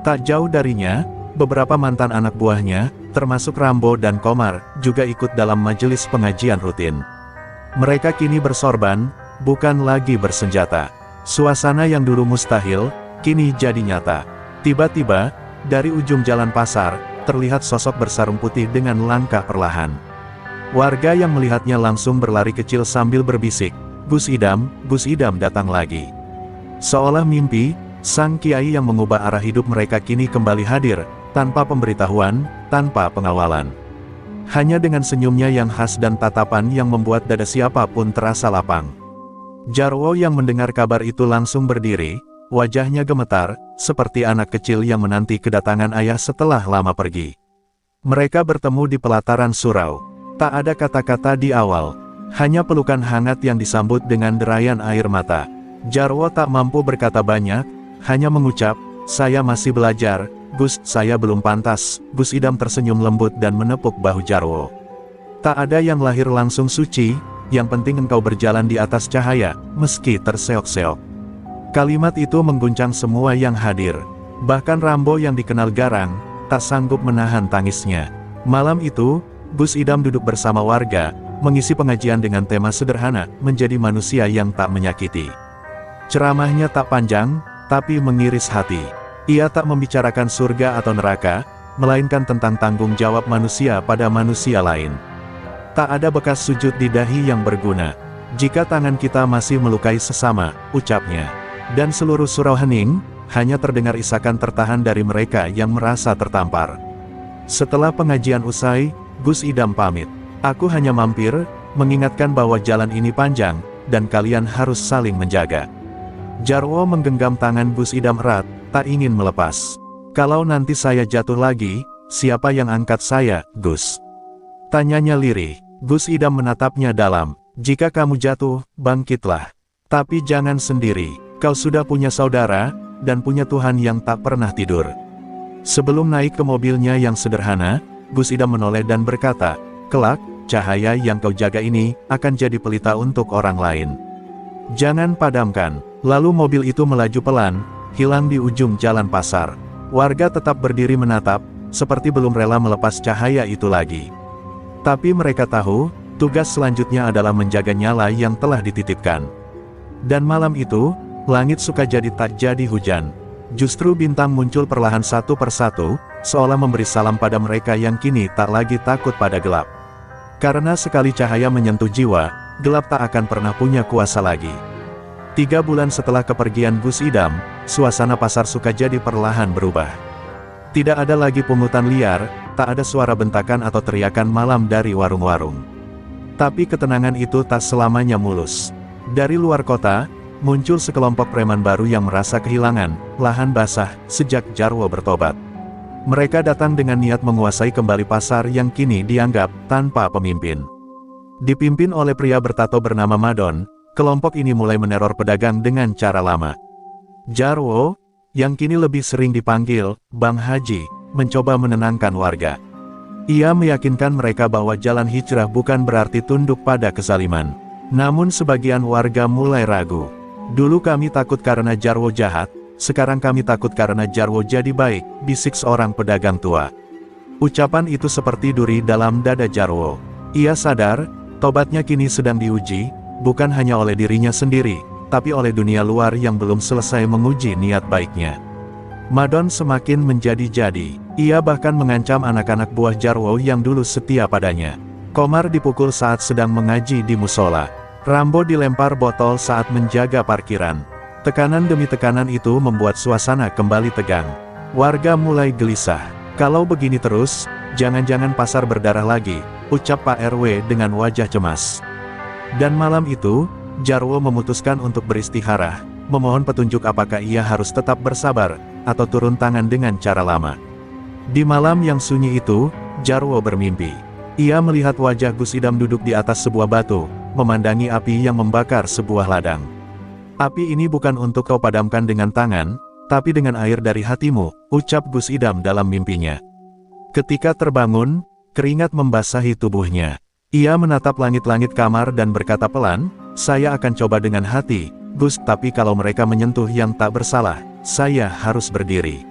[SPEAKER 1] Tak jauh darinya, beberapa mantan anak buahnya, termasuk Rambo dan Komar, juga ikut dalam majelis pengajian rutin. Mereka kini bersorban, bukan lagi bersenjata. Suasana yang dulu mustahil, kini jadi nyata. Tiba-tiba, dari ujung jalan pasar, terlihat sosok bersarung putih dengan langkah perlahan. Warga yang melihatnya langsung berlari kecil sambil berbisik, Gus Idam datang lagi. Seolah mimpi, sang kiai yang mengubah arah hidup mereka kini kembali hadir, tanpa pemberitahuan, tanpa pengawalan. Hanya dengan senyumnya yang khas dan tatapan yang membuat dada siapapun terasa lapang. Jarwo yang mendengar kabar itu langsung berdiri, wajahnya gemetar, seperti anak kecil yang menanti kedatangan ayah setelah lama pergi. Mereka bertemu di pelataran surau. Tak ada kata-kata di awal, hanya pelukan hangat yang disambut dengan derayan air mata. Jarwo tak mampu berkata banyak, hanya mengucap, "Saya masih belajar, Gus, saya belum pantas." Gus Idam tersenyum lembut dan menepuk bahu Jarwo. "Tak ada yang lahir langsung suci, yang penting engkau berjalan di atas cahaya, meski terseok-seok." Kalimat itu mengguncang semua yang hadir. Bahkan Rambo yang dikenal garang, tak sanggup menahan tangisnya. Malam itu, Gus Idam duduk bersama warga, mengisi pengajian dengan tema sederhana, menjadi manusia yang tak menyakiti. Ceramahnya tak panjang, tapi mengiris hati. Ia tak membicarakan surga atau neraka, melainkan tentang tanggung jawab manusia pada manusia lain. Tak ada bekas sujud di dahi yang berguna, jika tangan kita masih melukai sesama, ucapnya. Dan seluruh surau hening, hanya terdengar isakan tertahan dari mereka yang merasa tertampar. Setelah pengajian usai, Gus Idam pamit. "Aku hanya mampir, mengingatkan bahwa jalan ini panjang, dan kalian harus saling menjaga." Jarwo menggenggam tangan Gus Idam erat, tak ingin melepas. "Kalau nanti saya jatuh lagi, siapa yang angkat saya, Gus?" tanyanya lirih. Gus Idam menatapnya dalam. "Jika kamu jatuh, bangkitlah. Tapi jangan sendiri, kau sudah punya saudara, dan punya Tuhan yang tak pernah tidur." Sebelum naik ke mobilnya yang sederhana, Gus Idam menoleh dan berkata, "Kelak, cahaya yang kau jaga ini, akan jadi pelita untuk orang lain. Jangan padamkan." Lalu mobil itu melaju pelan, hilang di ujung jalan pasar. Warga tetap berdiri menatap, seperti belum rela melepas cahaya itu lagi. Tapi mereka tahu, tugas selanjutnya adalah menjaga nyala yang telah dititipkan. Dan malam itu, langit suka jadi tak jadi hujan. Justru bintang muncul perlahan satu persatu, seolah memberi salam pada mereka yang kini tak lagi takut pada gelap. Karena sekali cahaya menyentuh jiwa, gelap tak akan pernah punya kuasa lagi. 3 bulan setelah kepergian Gus Idam, suasana pasar Sukajadi perlahan berubah. Tidak ada lagi pungutan liar, tak ada suara bentakan atau teriakan malam dari warung-warung. Tapi ketenangan itu tak selamanya mulus. Dari luar kota, muncul sekelompok preman baru yang merasa kehilangan lahan basah sejak Jarwo bertobat. Mereka datang dengan niat menguasai kembali pasar yang kini dianggap tanpa pemimpin. Dipimpin oleh pria bertato bernama Madon, kelompok ini mulai meneror pedagang dengan cara lama. Jarwo, yang kini lebih sering dipanggil Bang Haji, mencoba menenangkan warga. Ia meyakinkan mereka bahwa jalan hijrah bukan berarti tunduk pada kezaliman. Namun sebagian warga mulai ragu. "Dulu kami takut karena Jarwo jahat, sekarang kami takut karena Jarwo jadi baik," bisik seorang pedagang tua. Ucapan itu seperti duri dalam dada Jarwo. Ia sadar, tobatnya kini sedang diuji, bukan hanya oleh dirinya sendiri, tapi oleh dunia luar yang belum selesai menguji niat baiknya. Madon semakin menjadi-jadi. Ia bahkan mengancam anak-anak buah Jarwo yang dulu setia padanya. Komar dipukul saat sedang mengaji di musola. Rambo dilempar botol saat menjaga parkiran. Tekanan demi tekanan itu membuat suasana kembali tegang. Warga mulai gelisah. "Kalau begini terus, jangan-jangan pasar berdarah lagi," ucap Pak RW dengan wajah cemas. Dan malam itu, Jarwo memutuskan untuk beristihara, memohon petunjuk apakah ia harus tetap bersabar, atau turun tangan dengan cara lama. Di malam yang sunyi itu, Jarwo bermimpi. Ia melihat wajah Gus Idam duduk di atas sebuah batu, memandangi api yang membakar sebuah ladang. "Api ini bukan untuk kau padamkan dengan tangan, tapi dengan air dari hatimu," ucap Gus Idam dalam mimpinya. Ketika terbangun, keringat membasahi tubuhnya. Ia menatap langit-langit kamar dan berkata pelan, "Saya akan coba dengan hati, Gus, tapi kalau mereka menyentuh yang tak bersalah, saya harus berdiri."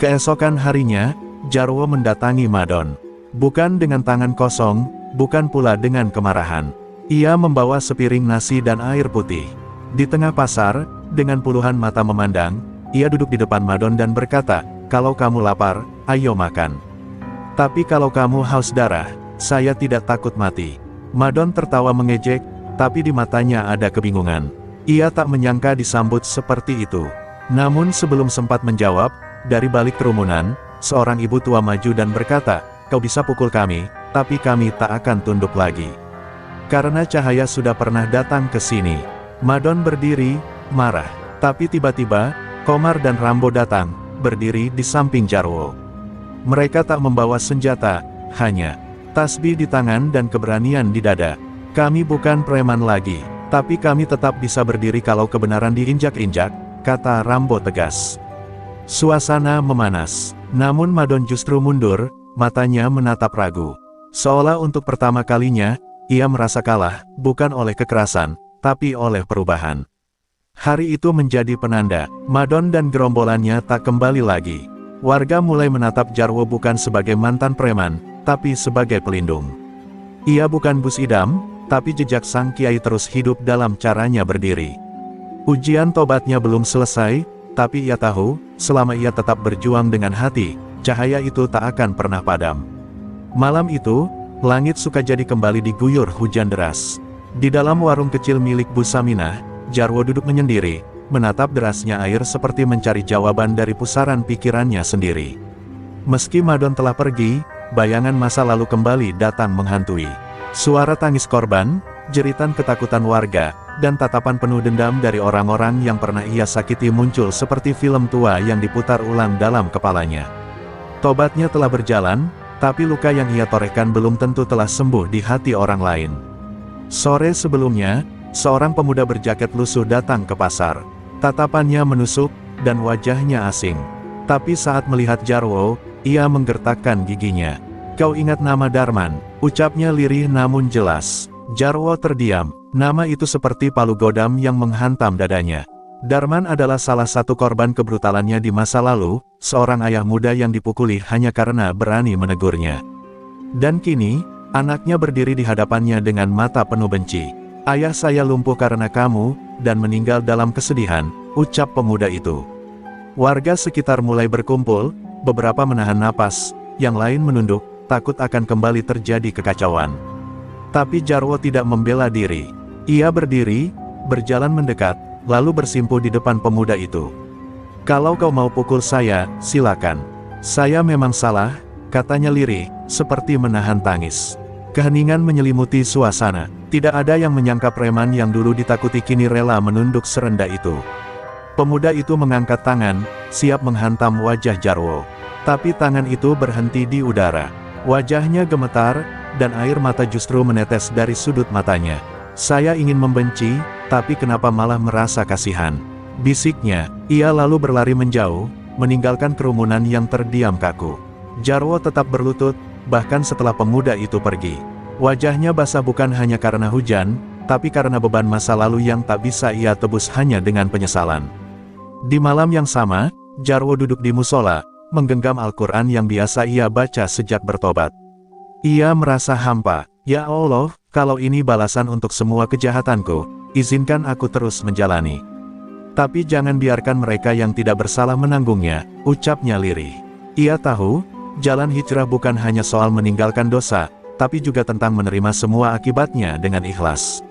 [SPEAKER 1] Keesokan harinya, Jarwo mendatangi Madon. Bukan dengan tangan kosong, bukan pula dengan kemarahan. Ia membawa sepiring nasi dan air putih. Di tengah pasar, dengan puluhan mata memandang, ia duduk di depan Madon dan berkata, "Kalau kamu lapar, ayo makan. Tapi kalau kamu haus darah, saya tidak takut mati. Madon tertawa mengejek, tapi di matanya ada kebingungan. Ia tak menyangka disambut seperti itu. Namun sebelum sempat menjawab, dari balik kerumunan, seorang ibu tua maju dan berkata, "Kau bisa pukul kami, tapi kami tak akan tunduk lagi. Karena Cahaya sudah pernah datang ke sini." Madon berdiri, marah. Tapi tiba-tiba, Komar dan Rambo datang, berdiri di samping Jarwo. Mereka tak membawa senjata, hanya tasbih di tangan dan keberanian di dada. "Kami bukan preman lagi, tapi kami tetap bisa berdiri kalau kebenaran diinjak-injak," kata Rambo tegas. Suasana memanas, namun Madon justru mundur, matanya menatap ragu. Seolah untuk pertama kalinya, ia merasa kalah, bukan oleh kekerasan, tapi oleh perubahan. Hari itu menjadi penanda, Madon dan gerombolannya tak kembali lagi. Warga mulai menatap Jarwo bukan sebagai mantan preman, tapi sebagai pelindung. Ia bukan bus idam, tapi jejak sang kiai terus hidup dalam caranya berdiri. Ujian tobatnya belum selesai, tapi ia tahu, selama ia tetap berjuang dengan hati, cahaya itu tak akan pernah padam. Malam itu, langit Sukajadi kembali diguyur hujan deras. Di dalam warung kecil milik Bu Saminah, Jarwo duduk menyendiri, menatap derasnya air seperti mencari jawaban dari pusaran pikirannya sendiri. Meski Madon telah pergi, bayangan masa lalu kembali datang menghantui. Suara tangis korban, jeritan ketakutan warga, dan tatapan penuh dendam dari orang-orang yang pernah ia sakiti muncul seperti film tua yang diputar ulang dalam kepalanya. Tobatnya telah berjalan, tapi luka yang ia torehkan belum tentu telah sembuh di hati orang lain. Sore sebelumnya, seorang pemuda berjaket lusuh datang ke pasar. Tatapannya menusuk, dan wajahnya asing. Tapi saat melihat Jarwo, ia menggertakkan giginya. "Kau ingat nama Darman?" ucapnya lirih namun jelas. Jarwo terdiam, nama itu seperti palu godam yang menghantam dadanya. Darman adalah salah satu korban kebrutalannya di masa lalu, seorang ayah muda yang dipukuli hanya karena berani menegurnya. Dan kini, anaknya berdiri di hadapannya dengan mata penuh benci. "Ayah saya lumpuh karena kamu, dan meninggal dalam kesedihan," ucap pemuda itu. Warga sekitar mulai berkumpul, beberapa menahan napas, yang lain menunduk, takut akan kembali terjadi kekacauan. Tapi Jarwo tidak membela diri. Ia berdiri, berjalan mendekat, lalu bersimpuh di depan pemuda itu. "Kalau kau mau pukul saya, silakan. Saya memang salah," katanya lirih, seperti menahan tangis. Keheningan menyelimuti suasana. Tidak ada yang menyangka preman yang dulu ditakuti kini rela menunduk serendah itu. Pemuda itu mengangkat tangan, siap menghantam wajah Jarwo. Tapi tangan itu berhenti di udara. Wajahnya gemetar, dan air mata justru menetes dari sudut matanya. "Saya ingin membenci, tapi kenapa malah merasa kasihan?" bisiknya. Ia lalu berlari menjauh, meninggalkan kerumunan yang terdiam kaku. Jarwo tetap berlutut, bahkan setelah pemuda itu pergi. Wajahnya basah bukan hanya karena hujan, tapi karena beban masa lalu yang tak bisa ia tebus hanya dengan penyesalan. Di malam yang sama, Jarwo duduk di musola, menggenggam Al-Quran yang biasa ia baca sejak bertobat. Ia merasa hampa. "Ya Allah, kalau ini balasan untuk semua kejahatanku, izinkan aku terus menjalani. Tapi jangan biarkan mereka yang tidak bersalah menanggungnya," ucapnya lirih. Ia tahu, jalan hijrah bukan hanya soal meninggalkan dosa, tapi juga tentang menerima semua akibatnya dengan ikhlas.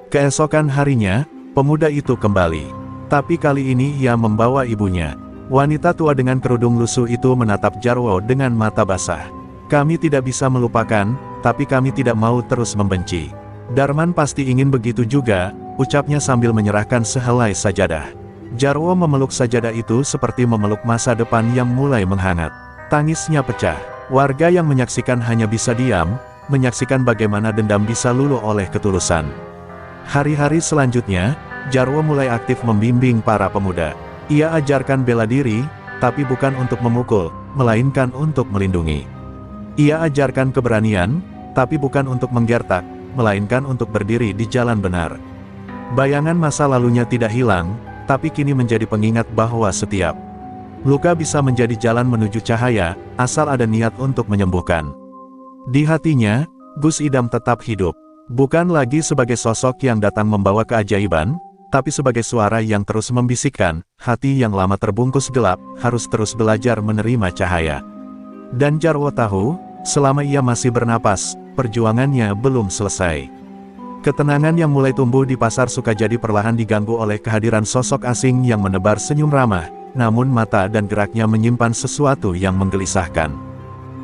[SPEAKER 1] Keesokan harinya, pemuda itu kembali. Tapi kali ini ia membawa ibunya. Wanita tua dengan kerudung lusuh itu menatap Jarwo dengan mata basah. "Kami tidak bisa melupakan, tapi kami tidak mau terus membenci. Darman pasti ingin begitu juga," ucapnya sambil menyerahkan sehelai sajadah. Jarwo memeluk sajadah itu seperti memeluk masa depan yang mulai menghangat. Tangisnya pecah. Warga yang menyaksikan hanya bisa diam, menyaksikan bagaimana dendam bisa luluh oleh ketulusan. Hari-hari selanjutnya, Jarwo mulai aktif membimbing para pemuda. Ia ajarkan bela diri, tapi bukan untuk memukul, melainkan untuk melindungi. Ia ajarkan keberanian, tapi bukan untuk menggertak, melainkan untuk berdiri di jalan benar. Bayangan masa lalunya tidak hilang, tapi kini menjadi pengingat bahwa setiap luka bisa menjadi jalan menuju cahaya, asal ada niat untuk menyembuhkan. Di hatinya, Gus Idam tetap hidup. Bukan lagi sebagai sosok yang datang membawa keajaiban, tapi sebagai suara yang terus membisikkan, hati yang lama terbungkus gelap, harus terus belajar menerima cahaya. Dan Jarwo tahu, selama ia masih bernapas, perjuangannya belum selesai. Ketenangan yang mulai tumbuh di pasar Sukajadi perlahan diganggu oleh kehadiran sosok asing yang menebar senyum ramah, namun mata dan geraknya menyimpan sesuatu yang menggelisahkan.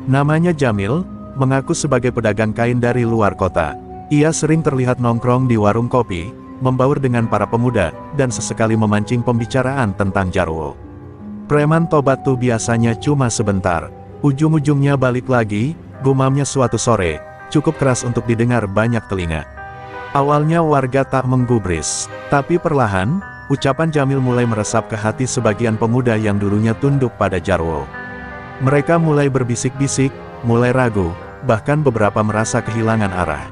[SPEAKER 1] Namanya Jamil, mengaku sebagai pedagang kain dari luar kota. Ia sering terlihat nongkrong di warung kopi, membaur dengan para pemuda, dan sesekali memancing pembicaraan tentang Jarwo. Preman tobat tuh biasanya cuma sebentar, ujung-ujungnya balik lagi, gumamnya suatu sore, cukup keras untuk didengar banyak telinga. Awalnya warga tak menggubris, tapi perlahan, ucapan Jamil mulai meresap ke hati sebagian pemuda yang dulunya tunduk pada Jarwo. Mereka mulai berbisik-bisik, mulai ragu, bahkan beberapa merasa kehilangan arah.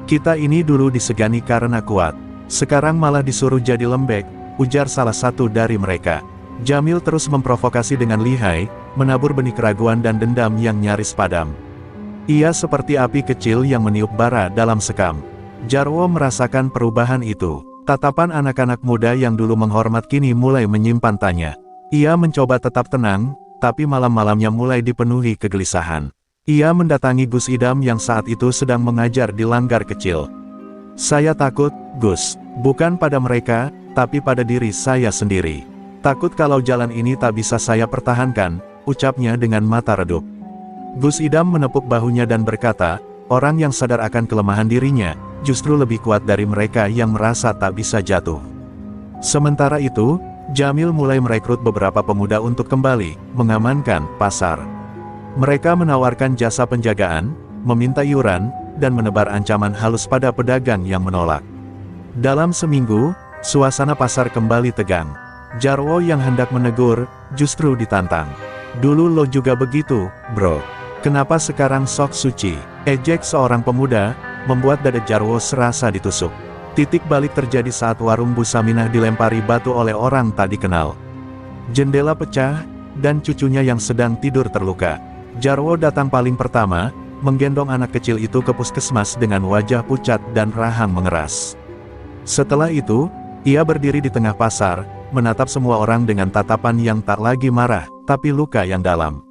[SPEAKER 1] Kita ini dulu disegani karena kuat, sekarang malah disuruh jadi lembek, ujar salah satu dari mereka. Jamil terus memprovokasi dengan lihai, menabur benih keraguan dan dendam yang nyaris padam. Ia seperti api kecil yang meniup bara dalam sekam. Jarwo merasakan perubahan itu. Tatapan anak-anak muda yang dulu menghormat kini mulai menyimpan tanya. Ia mencoba tetap tenang, tapi malam-malamnya mulai dipenuhi kegelisahan. Ia mendatangi Gus Idam yang saat itu sedang mengajar di langgar kecil. Saya takut, Gus, bukan pada mereka, tapi pada diri saya sendiri. Takut kalau jalan ini tak bisa saya pertahankan, ucapnya dengan mata redup. Gus Idam menepuk bahunya dan berkata, orang yang sadar akan kelemahan dirinya, justru lebih kuat dari mereka yang merasa tak bisa jatuh. Sementara itu, Jamil mulai merekrut beberapa pemuda untuk kembali mengamankan pasar. Mereka menawarkan jasa penjagaan, meminta iuran, dan menebar ancaman halus pada pedagang yang menolak. Dalam seminggu, suasana pasar kembali tegang. Jarwo yang hendak menegur, justru ditantang. Dulu lo juga begitu, bro. Kenapa sekarang sok suci? Ejek seorang pemuda, membuat dada Jarwo serasa ditusuk. Titik balik terjadi saat warung Bu Saminah dilempari batu oleh orang tak dikenal. Jendela pecah, dan cucunya yang sedang tidur terluka. Jarwo datang paling pertama, menggendong anak kecil itu ke puskesmas dengan wajah pucat dan rahang mengeras. Setelah itu, ia berdiri di tengah pasar, menatap semua orang dengan tatapan yang tak lagi marah, tapi luka yang dalam.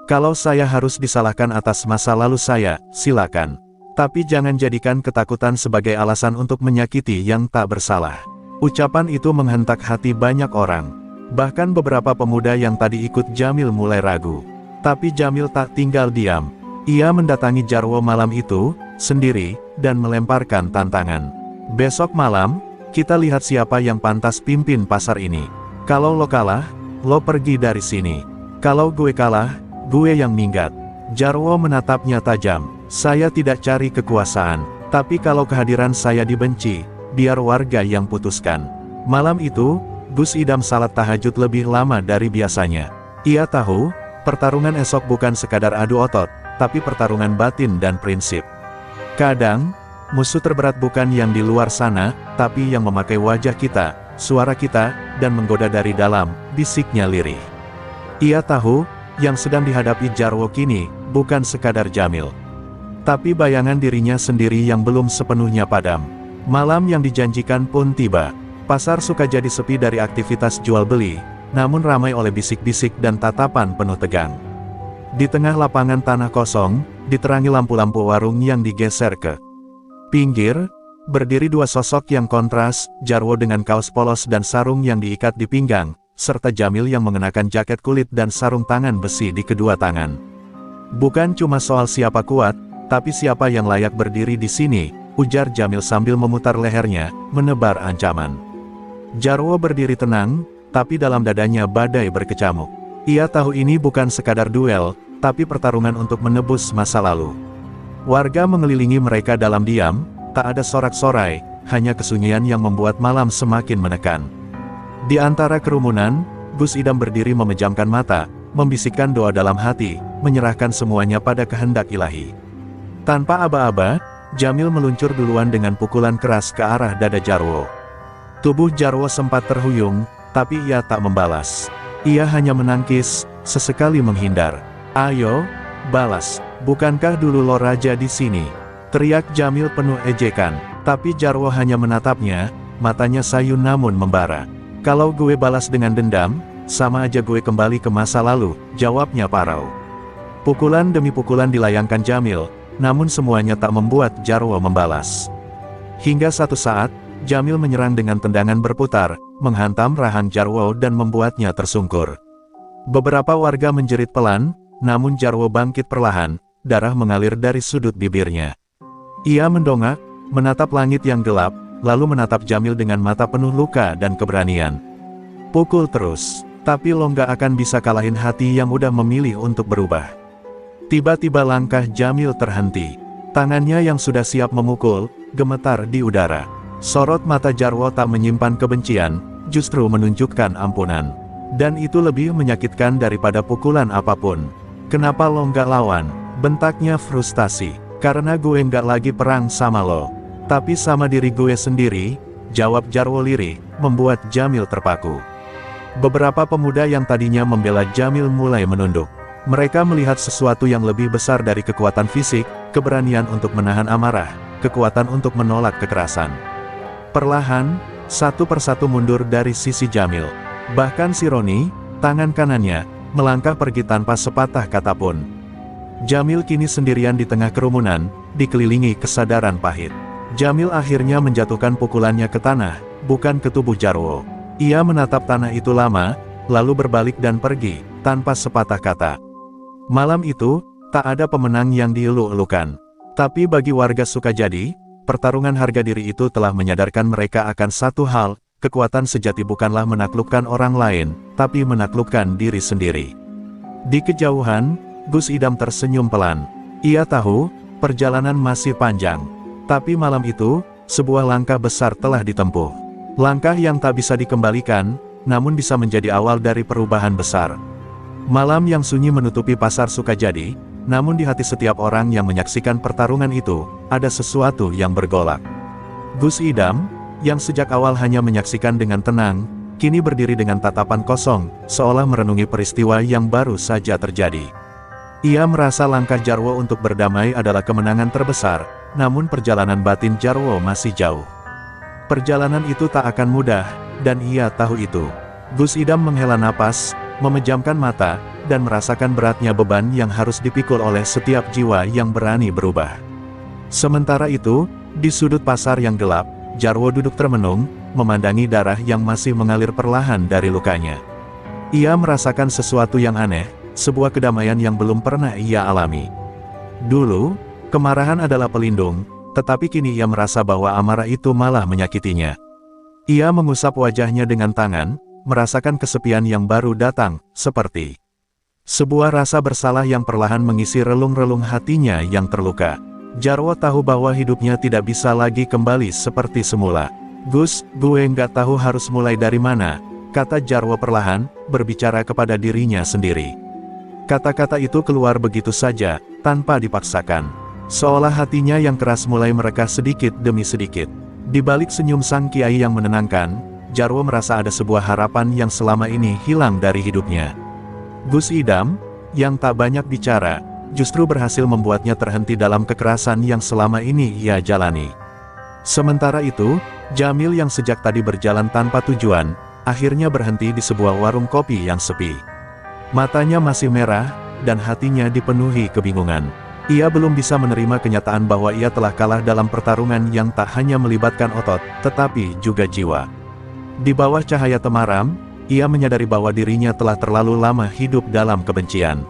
[SPEAKER 1] Kalau saya harus disalahkan atas masa lalu saya, silakan. Tapi jangan jadikan ketakutan sebagai alasan untuk menyakiti yang tak bersalah. Ucapan itu menghentak hati banyak orang. Bahkan beberapa pemuda yang tadi ikut Jamil mulai ragu. Tapi Jamil tak tinggal diam. Ia mendatangi Jarwo malam itu, sendiri, dan melemparkan tantangan. Besok malam, kita lihat siapa yang pantas pimpin pasar ini. Kalau lo kalah, lo pergi dari sini. Kalau gue kalah, gue yang minggat. Jarwo menatapnya tajam. Saya tidak cari kekuasaan, tapi kalau kehadiran saya dibenci, biar warga yang putuskan. Malam itu, Gus Idam salat tahajud lebih lama dari biasanya. Ia tahu, pertarungan esok bukan sekadar adu otot, tapi pertarungan batin dan prinsip. Kadang, musuh terberat bukan yang di luar sana, tapi yang memakai wajah kita, suara kita, dan menggoda dari dalam, bisiknya lirih. Ia tahu, yang sedang dihadapi Jarwo kini, bukan sekadar Jamil. Tapi bayangan dirinya sendiri yang belum sepenuhnya padam. Malam yang dijanjikan pun tiba. Pasar Sukajadi sepi dari aktivitas jual beli, namun ramai oleh bisik-bisik dan tatapan penuh tegang. Di tengah lapangan tanah kosong, diterangi lampu-lampu warung yang digeser ke pinggir, berdiri dua sosok yang kontras, Jarwo dengan kaos polos dan sarung yang diikat di pinggang, serta Jamil yang mengenakan jaket kulit dan sarung tangan besi di kedua tangan. Bukan cuma soal siapa kuat, tapi siapa yang layak berdiri di sini, ujar Jamil sambil memutar lehernya, menebar ancaman. Jarwo berdiri tenang, tapi dalam dadanya badai berkecamuk. Ia tahu ini bukan sekadar duel, tapi pertarungan untuk menebus masa lalu. Warga mengelilingi mereka dalam diam, tak ada sorak-sorai, hanya kesunyian yang membuat malam semakin menekan. Di antara kerumunan, Gus Idam berdiri memejamkan mata, membisikkan doa dalam hati, menyerahkan semuanya pada kehendak ilahi. Tanpa aba-aba, Jamil meluncur duluan dengan pukulan keras ke arah dada Jarwo. Tubuh Jarwo sempat terhuyung, tapi ia tak membalas. Ia hanya menangkis, sesekali menghindar. Ayo, balas, bukankah dulu lo raja di sini? Teriak Jamil penuh ejekan, tapi Jarwo hanya menatapnya, matanya sayu namun membara. Kalau gue balas dengan dendam, sama aja gue kembali ke masa lalu, jawabnya parau. Pukulan demi pukulan dilayangkan Jamil, namun semuanya tak membuat Jarwo membalas. Hingga satu saat, Jamil menyerang dengan tendangan berputar, menghantam rahang Jarwo dan membuatnya tersungkur. Beberapa warga menjerit pelan, namun Jarwo bangkit perlahan, darah mengalir dari sudut bibirnya. Ia mendongak, menatap langit yang gelap, lalu menatap Jamil dengan mata penuh luka dan keberanian. Pukul terus, tapi lo nggak akan bisa kalahin hati yang udah memilih untuk berubah. Tiba-tiba langkah Jamil terhenti. Tangannya yang sudah siap memukul, gemetar di udara. Sorot mata Jarwo tak menyimpan kebencian, justru menunjukkan ampunan. Dan itu lebih menyakitkan daripada pukulan apapun. Kenapa lo nggak lawan? Bentaknya frustasi. Karena gue nggak lagi perang sama lo, tapi sama diri gue sendiri, jawab Jarwo lirih, membuat Jamil terpaku. Beberapa pemuda yang tadinya membela Jamil mulai menunduk. Mereka melihat sesuatu yang lebih besar dari kekuatan fisik, keberanian untuk menahan amarah, kekuatan untuk menolak kekerasan. Perlahan, satu persatu mundur dari sisi Jamil. Bahkan si Roni, tangan kanannya, melangkah pergi tanpa sepatah kata pun. Jamil kini sendirian di tengah kerumunan, dikelilingi kesadaran pahit. Jamil akhirnya menjatuhkan pukulannya ke tanah, bukan ke tubuh Jarwo. Ia menatap tanah itu lama, lalu berbalik dan pergi, tanpa sepatah kata. Malam itu, tak ada pemenang yang dielu-elukan. Tapi bagi warga Sukajadi, pertarungan harga diri itu telah menyadarkan mereka akan satu hal, kekuatan sejati bukanlah menaklukkan orang lain, tapi menaklukkan diri sendiri. Di kejauhan, Gus Idam tersenyum pelan. Ia tahu, perjalanan masih panjang. Tapi malam itu, sebuah langkah besar telah ditempuh. Langkah yang tak bisa dikembalikan, namun bisa menjadi awal dari perubahan besar. Malam yang sunyi menutupi pasar Sukajadi, namun di hati setiap orang yang menyaksikan pertarungan itu, ada sesuatu yang bergolak. Gus Idam, yang sejak awal hanya menyaksikan dengan tenang, kini berdiri dengan tatapan kosong, seolah merenungi peristiwa yang baru saja terjadi. Ia merasa langkah Jarwo untuk berdamai adalah kemenangan terbesar, namun perjalanan batin Jarwo masih jauh. Perjalanan itu tak akan mudah, dan ia tahu itu. Gus Idam menghela napas, memejamkan mata, dan merasakan beratnya beban yang harus dipikul oleh setiap jiwa yang berani berubah. Sementara itu, di sudut pasar yang gelap, Jarwo duduk termenung, memandangi darah yang masih mengalir perlahan dari lukanya. Ia merasakan sesuatu yang aneh, sebuah kedamaian yang belum pernah ia alami. Dulu, kemarahan adalah pelindung, tetapi kini ia merasa bahwa amarah itu malah menyakitinya. Ia mengusap wajahnya dengan tangan, merasakan kesepian yang baru datang, seperti sebuah rasa bersalah yang perlahan mengisi relung-relung hatinya yang terluka. Jarwo tahu bahwa hidupnya tidak bisa lagi kembali seperti semula. Gus, gue nggak tahu harus mulai dari mana, kata Jarwo perlahan, berbicara kepada dirinya sendiri. Kata-kata itu keluar begitu saja, tanpa dipaksakan. Seolah hatinya yang keras mulai merekah sedikit demi sedikit. Di balik senyum sang kiai yang menenangkan, Jarwo merasa ada sebuah harapan yang selama ini hilang dari hidupnya. Gus Idam, yang tak banyak bicara, justru berhasil membuatnya terhenti dalam kekerasan yang selama ini ia jalani. Sementara itu, Jamil yang sejak tadi berjalan tanpa tujuan, akhirnya berhenti di sebuah warung kopi yang sepi. Matanya masih merah, dan hatinya dipenuhi kebingungan. Ia belum bisa menerima kenyataan bahwa ia telah kalah dalam pertarungan yang tak hanya melibatkan otot, tetapi juga jiwa. Di bawah cahaya temaram, ia menyadari bahwa dirinya telah terlalu lama hidup dalam kebencian.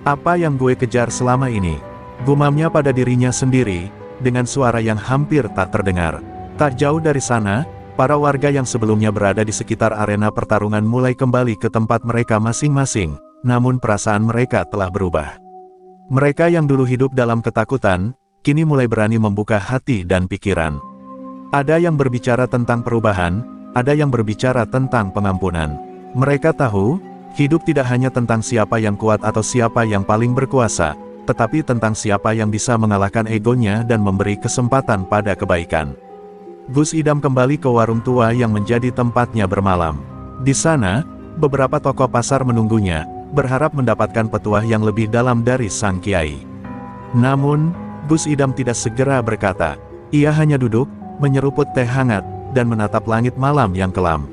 [SPEAKER 1] Apa yang gue kejar selama ini? Gumamnya pada dirinya sendiri, dengan suara yang hampir tak terdengar. Tak jauh dari sana, para warga yang sebelumnya berada di sekitar arena pertarungan mulai kembali ke tempat mereka masing-masing, namun perasaan mereka telah berubah. Mereka yang dulu hidup dalam ketakutan, kini mulai berani membuka hati dan pikiran. Ada yang berbicara tentang perubahan, ada yang berbicara tentang pengampunan. Mereka tahu, hidup tidak hanya tentang siapa yang kuat atau siapa yang paling berkuasa, tetapi tentang siapa yang bisa mengalahkan egonya dan memberi kesempatan pada kebaikan. Gus Idam kembali ke warung tua yang menjadi tempatnya bermalam. Di sana, beberapa tokoh pasar menunggunya, berharap mendapatkan petuah yang lebih dalam dari sang kiai. Namun, Gus Idam tidak segera berkata. Ia hanya duduk, menyeruput teh hangat, dan menatap langit malam yang kelam.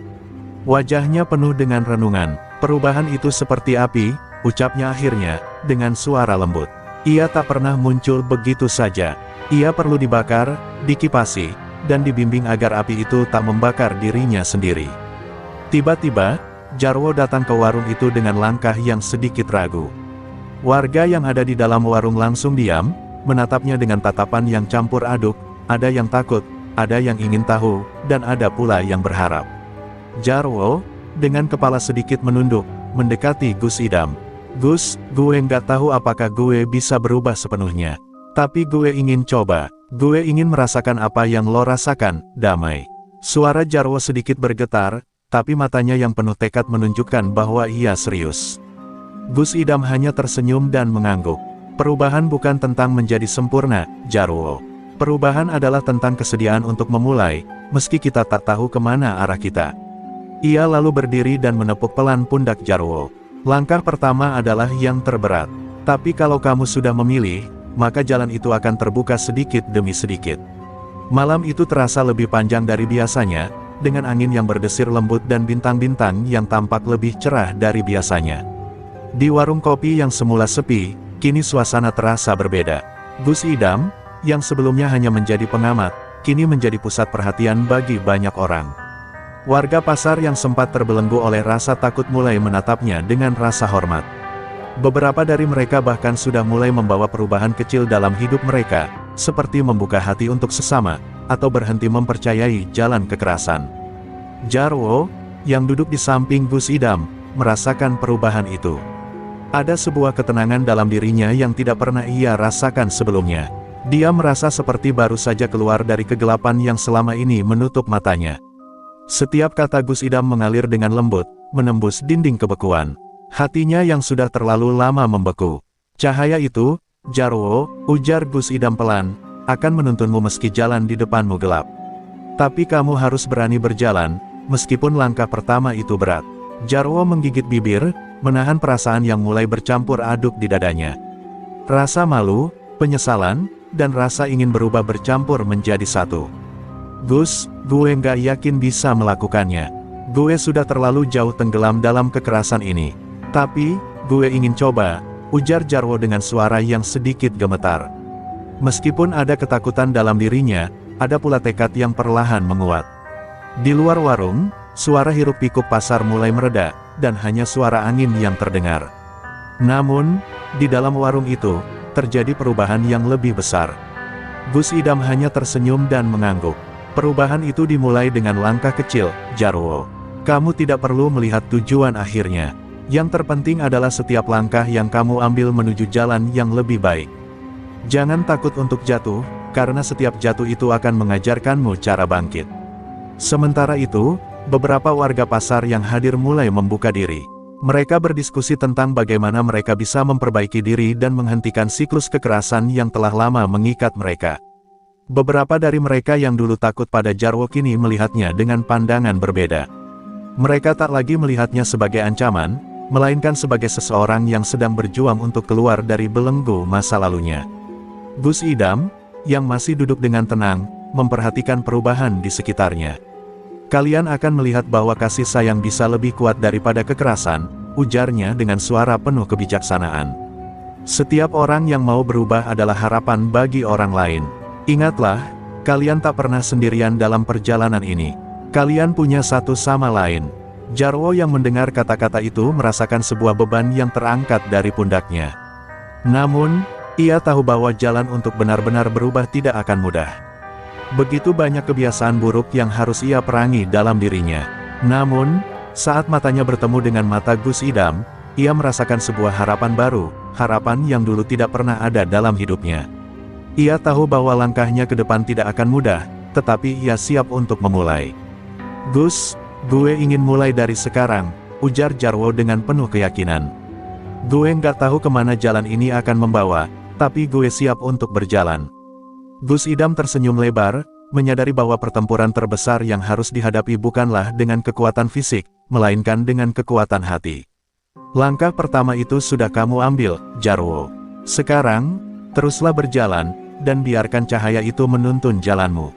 [SPEAKER 1] Wajahnya penuh dengan renungan. Perubahan itu seperti api, ucapnya akhirnya, dengan suara lembut. Ia tak pernah muncul begitu saja. Ia perlu dibakar, dikipasi, dan dibimbing agar api itu tak membakar dirinya sendiri. Tiba-tiba, Jarwo datang ke warung itu dengan langkah yang sedikit ragu. Warga yang ada di dalam warung langsung diam, menatapnya dengan tatapan yang campur aduk, ada yang takut, ada yang ingin tahu, dan ada pula yang berharap. Jarwo, dengan kepala sedikit menunduk, mendekati Gus Idam. "Gus, gue nggak tahu apakah gue bisa berubah sepenuhnya. Tapi gue ingin coba, gue ingin merasakan apa yang lo rasakan, damai." Suara Jarwo sedikit bergetar, tapi matanya yang penuh tekad menunjukkan bahwa ia serius. Gus Idam hanya tersenyum dan mengangguk. "Perubahan bukan tentang menjadi sempurna, Jarwo. Perubahan adalah tentang kesediaan untuk memulai, meski kita tak tahu kemana arah kita." Ia lalu berdiri dan menepuk pelan pundak Jarwo. "Langkah pertama adalah yang terberat. Tapi kalau kamu sudah memilih, maka jalan itu akan terbuka sedikit demi sedikit." Malam itu terasa lebih panjang dari biasanya, dengan angin yang berdesir lembut dan bintang-bintang yang tampak lebih cerah dari biasanya. Di warung kopi yang semula sepi, kini suasana terasa berbeda. Gus Idam, yang sebelumnya hanya menjadi pengamat, kini menjadi pusat perhatian bagi banyak orang. Warga pasar yang sempat terbelenggu oleh rasa takut mulai menatapnya dengan rasa hormat. Beberapa dari mereka bahkan sudah mulai membawa perubahan kecil dalam hidup mereka, seperti membuka hati untuk sesama, atau berhenti mempercayai jalan kekerasan. Jarwo, yang duduk di samping Gus Idam, merasakan perubahan itu. Ada sebuah ketenangan dalam dirinya yang tidak pernah ia rasakan sebelumnya. Dia merasa seperti baru saja keluar dari kegelapan yang selama ini menutup matanya. Setiap kata Gus Idam mengalir dengan lembut, menembus dinding kebekuan. Hatinya yang sudah terlalu lama membeku. "Cahaya itu, Jarwo," ujar Gus Idam pelan, "akan menuntunmu meski jalan di depanmu gelap. Tapi kamu harus berani berjalan, meskipun langkah pertama itu berat." Jarwo menggigit bibir, menahan perasaan yang mulai bercampur aduk di dadanya. Rasa malu, penyesalan, dan rasa ingin berubah bercampur menjadi satu. "Gus, gue nggak yakin bisa melakukannya. Gue sudah terlalu jauh tenggelam dalam kekerasan ini. Tapi, gue ingin coba," ujar Jarwo dengan suara yang sedikit gemetar. Meskipun ada ketakutan dalam dirinya, ada pula tekad yang perlahan menguat. Di luar warung, suara hiruk pikuk pasar mulai mereda, dan hanya suara angin yang terdengar. Namun, di dalam warung itu, terjadi perubahan yang lebih besar. Gus Idam hanya tersenyum dan mengangguk. "Perubahan itu dimulai dengan langkah kecil, Jarwo. Kamu tidak perlu melihat tujuan akhirnya. Yang terpenting adalah setiap langkah yang kamu ambil menuju jalan yang lebih baik. Jangan takut untuk jatuh, karena setiap jatuh itu akan mengajarkanmu cara bangkit." Sementara itu, beberapa warga pasar yang hadir mulai membuka diri. Mereka berdiskusi tentang bagaimana mereka bisa memperbaiki diri dan menghentikan siklus kekerasan yang telah lama mengikat mereka. Beberapa dari mereka yang dulu takut pada Jarwo kini melihatnya dengan pandangan berbeda. Mereka tak lagi melihatnya sebagai ancaman, melainkan sebagai seseorang yang sedang berjuang untuk keluar dari belenggu masa lalunya. Gus Idam, yang masih duduk dengan tenang, memperhatikan perubahan di sekitarnya. "Kalian akan melihat bahwa kasih sayang bisa lebih kuat daripada kekerasan," ujarnya dengan suara penuh kebijaksanaan. "Setiap orang yang mau berubah adalah harapan bagi orang lain. Ingatlah, kalian tak pernah sendirian dalam perjalanan ini. Kalian punya satu sama lain." Jarwo yang mendengar kata-kata itu merasakan sebuah beban yang terangkat dari pundaknya. Namun, ia tahu bahwa jalan untuk benar-benar berubah tidak akan mudah. Begitu banyak kebiasaan buruk yang harus ia perangi dalam dirinya. Namun, saat matanya bertemu dengan mata Gus Idam, ia merasakan sebuah harapan baru, harapan yang dulu tidak pernah ada dalam hidupnya. Ia tahu bahwa langkahnya ke depan tidak akan mudah, tetapi ia siap untuk memulai. "Gus, gue ingin mulai dari sekarang," ujar Jarwo dengan penuh keyakinan. "Gue nggak tahu kemana jalan ini akan membawa, tapi gue siap untuk berjalan." Gus Idam tersenyum lebar, menyadari bahwa pertempuran terbesar yang harus dihadapi bukanlah dengan kekuatan fisik, melainkan dengan kekuatan hati. "Langkah pertama itu sudah kamu ambil, Jarwo. Sekarang, teruslah berjalan, dan biarkan cahaya itu menuntun jalanmu."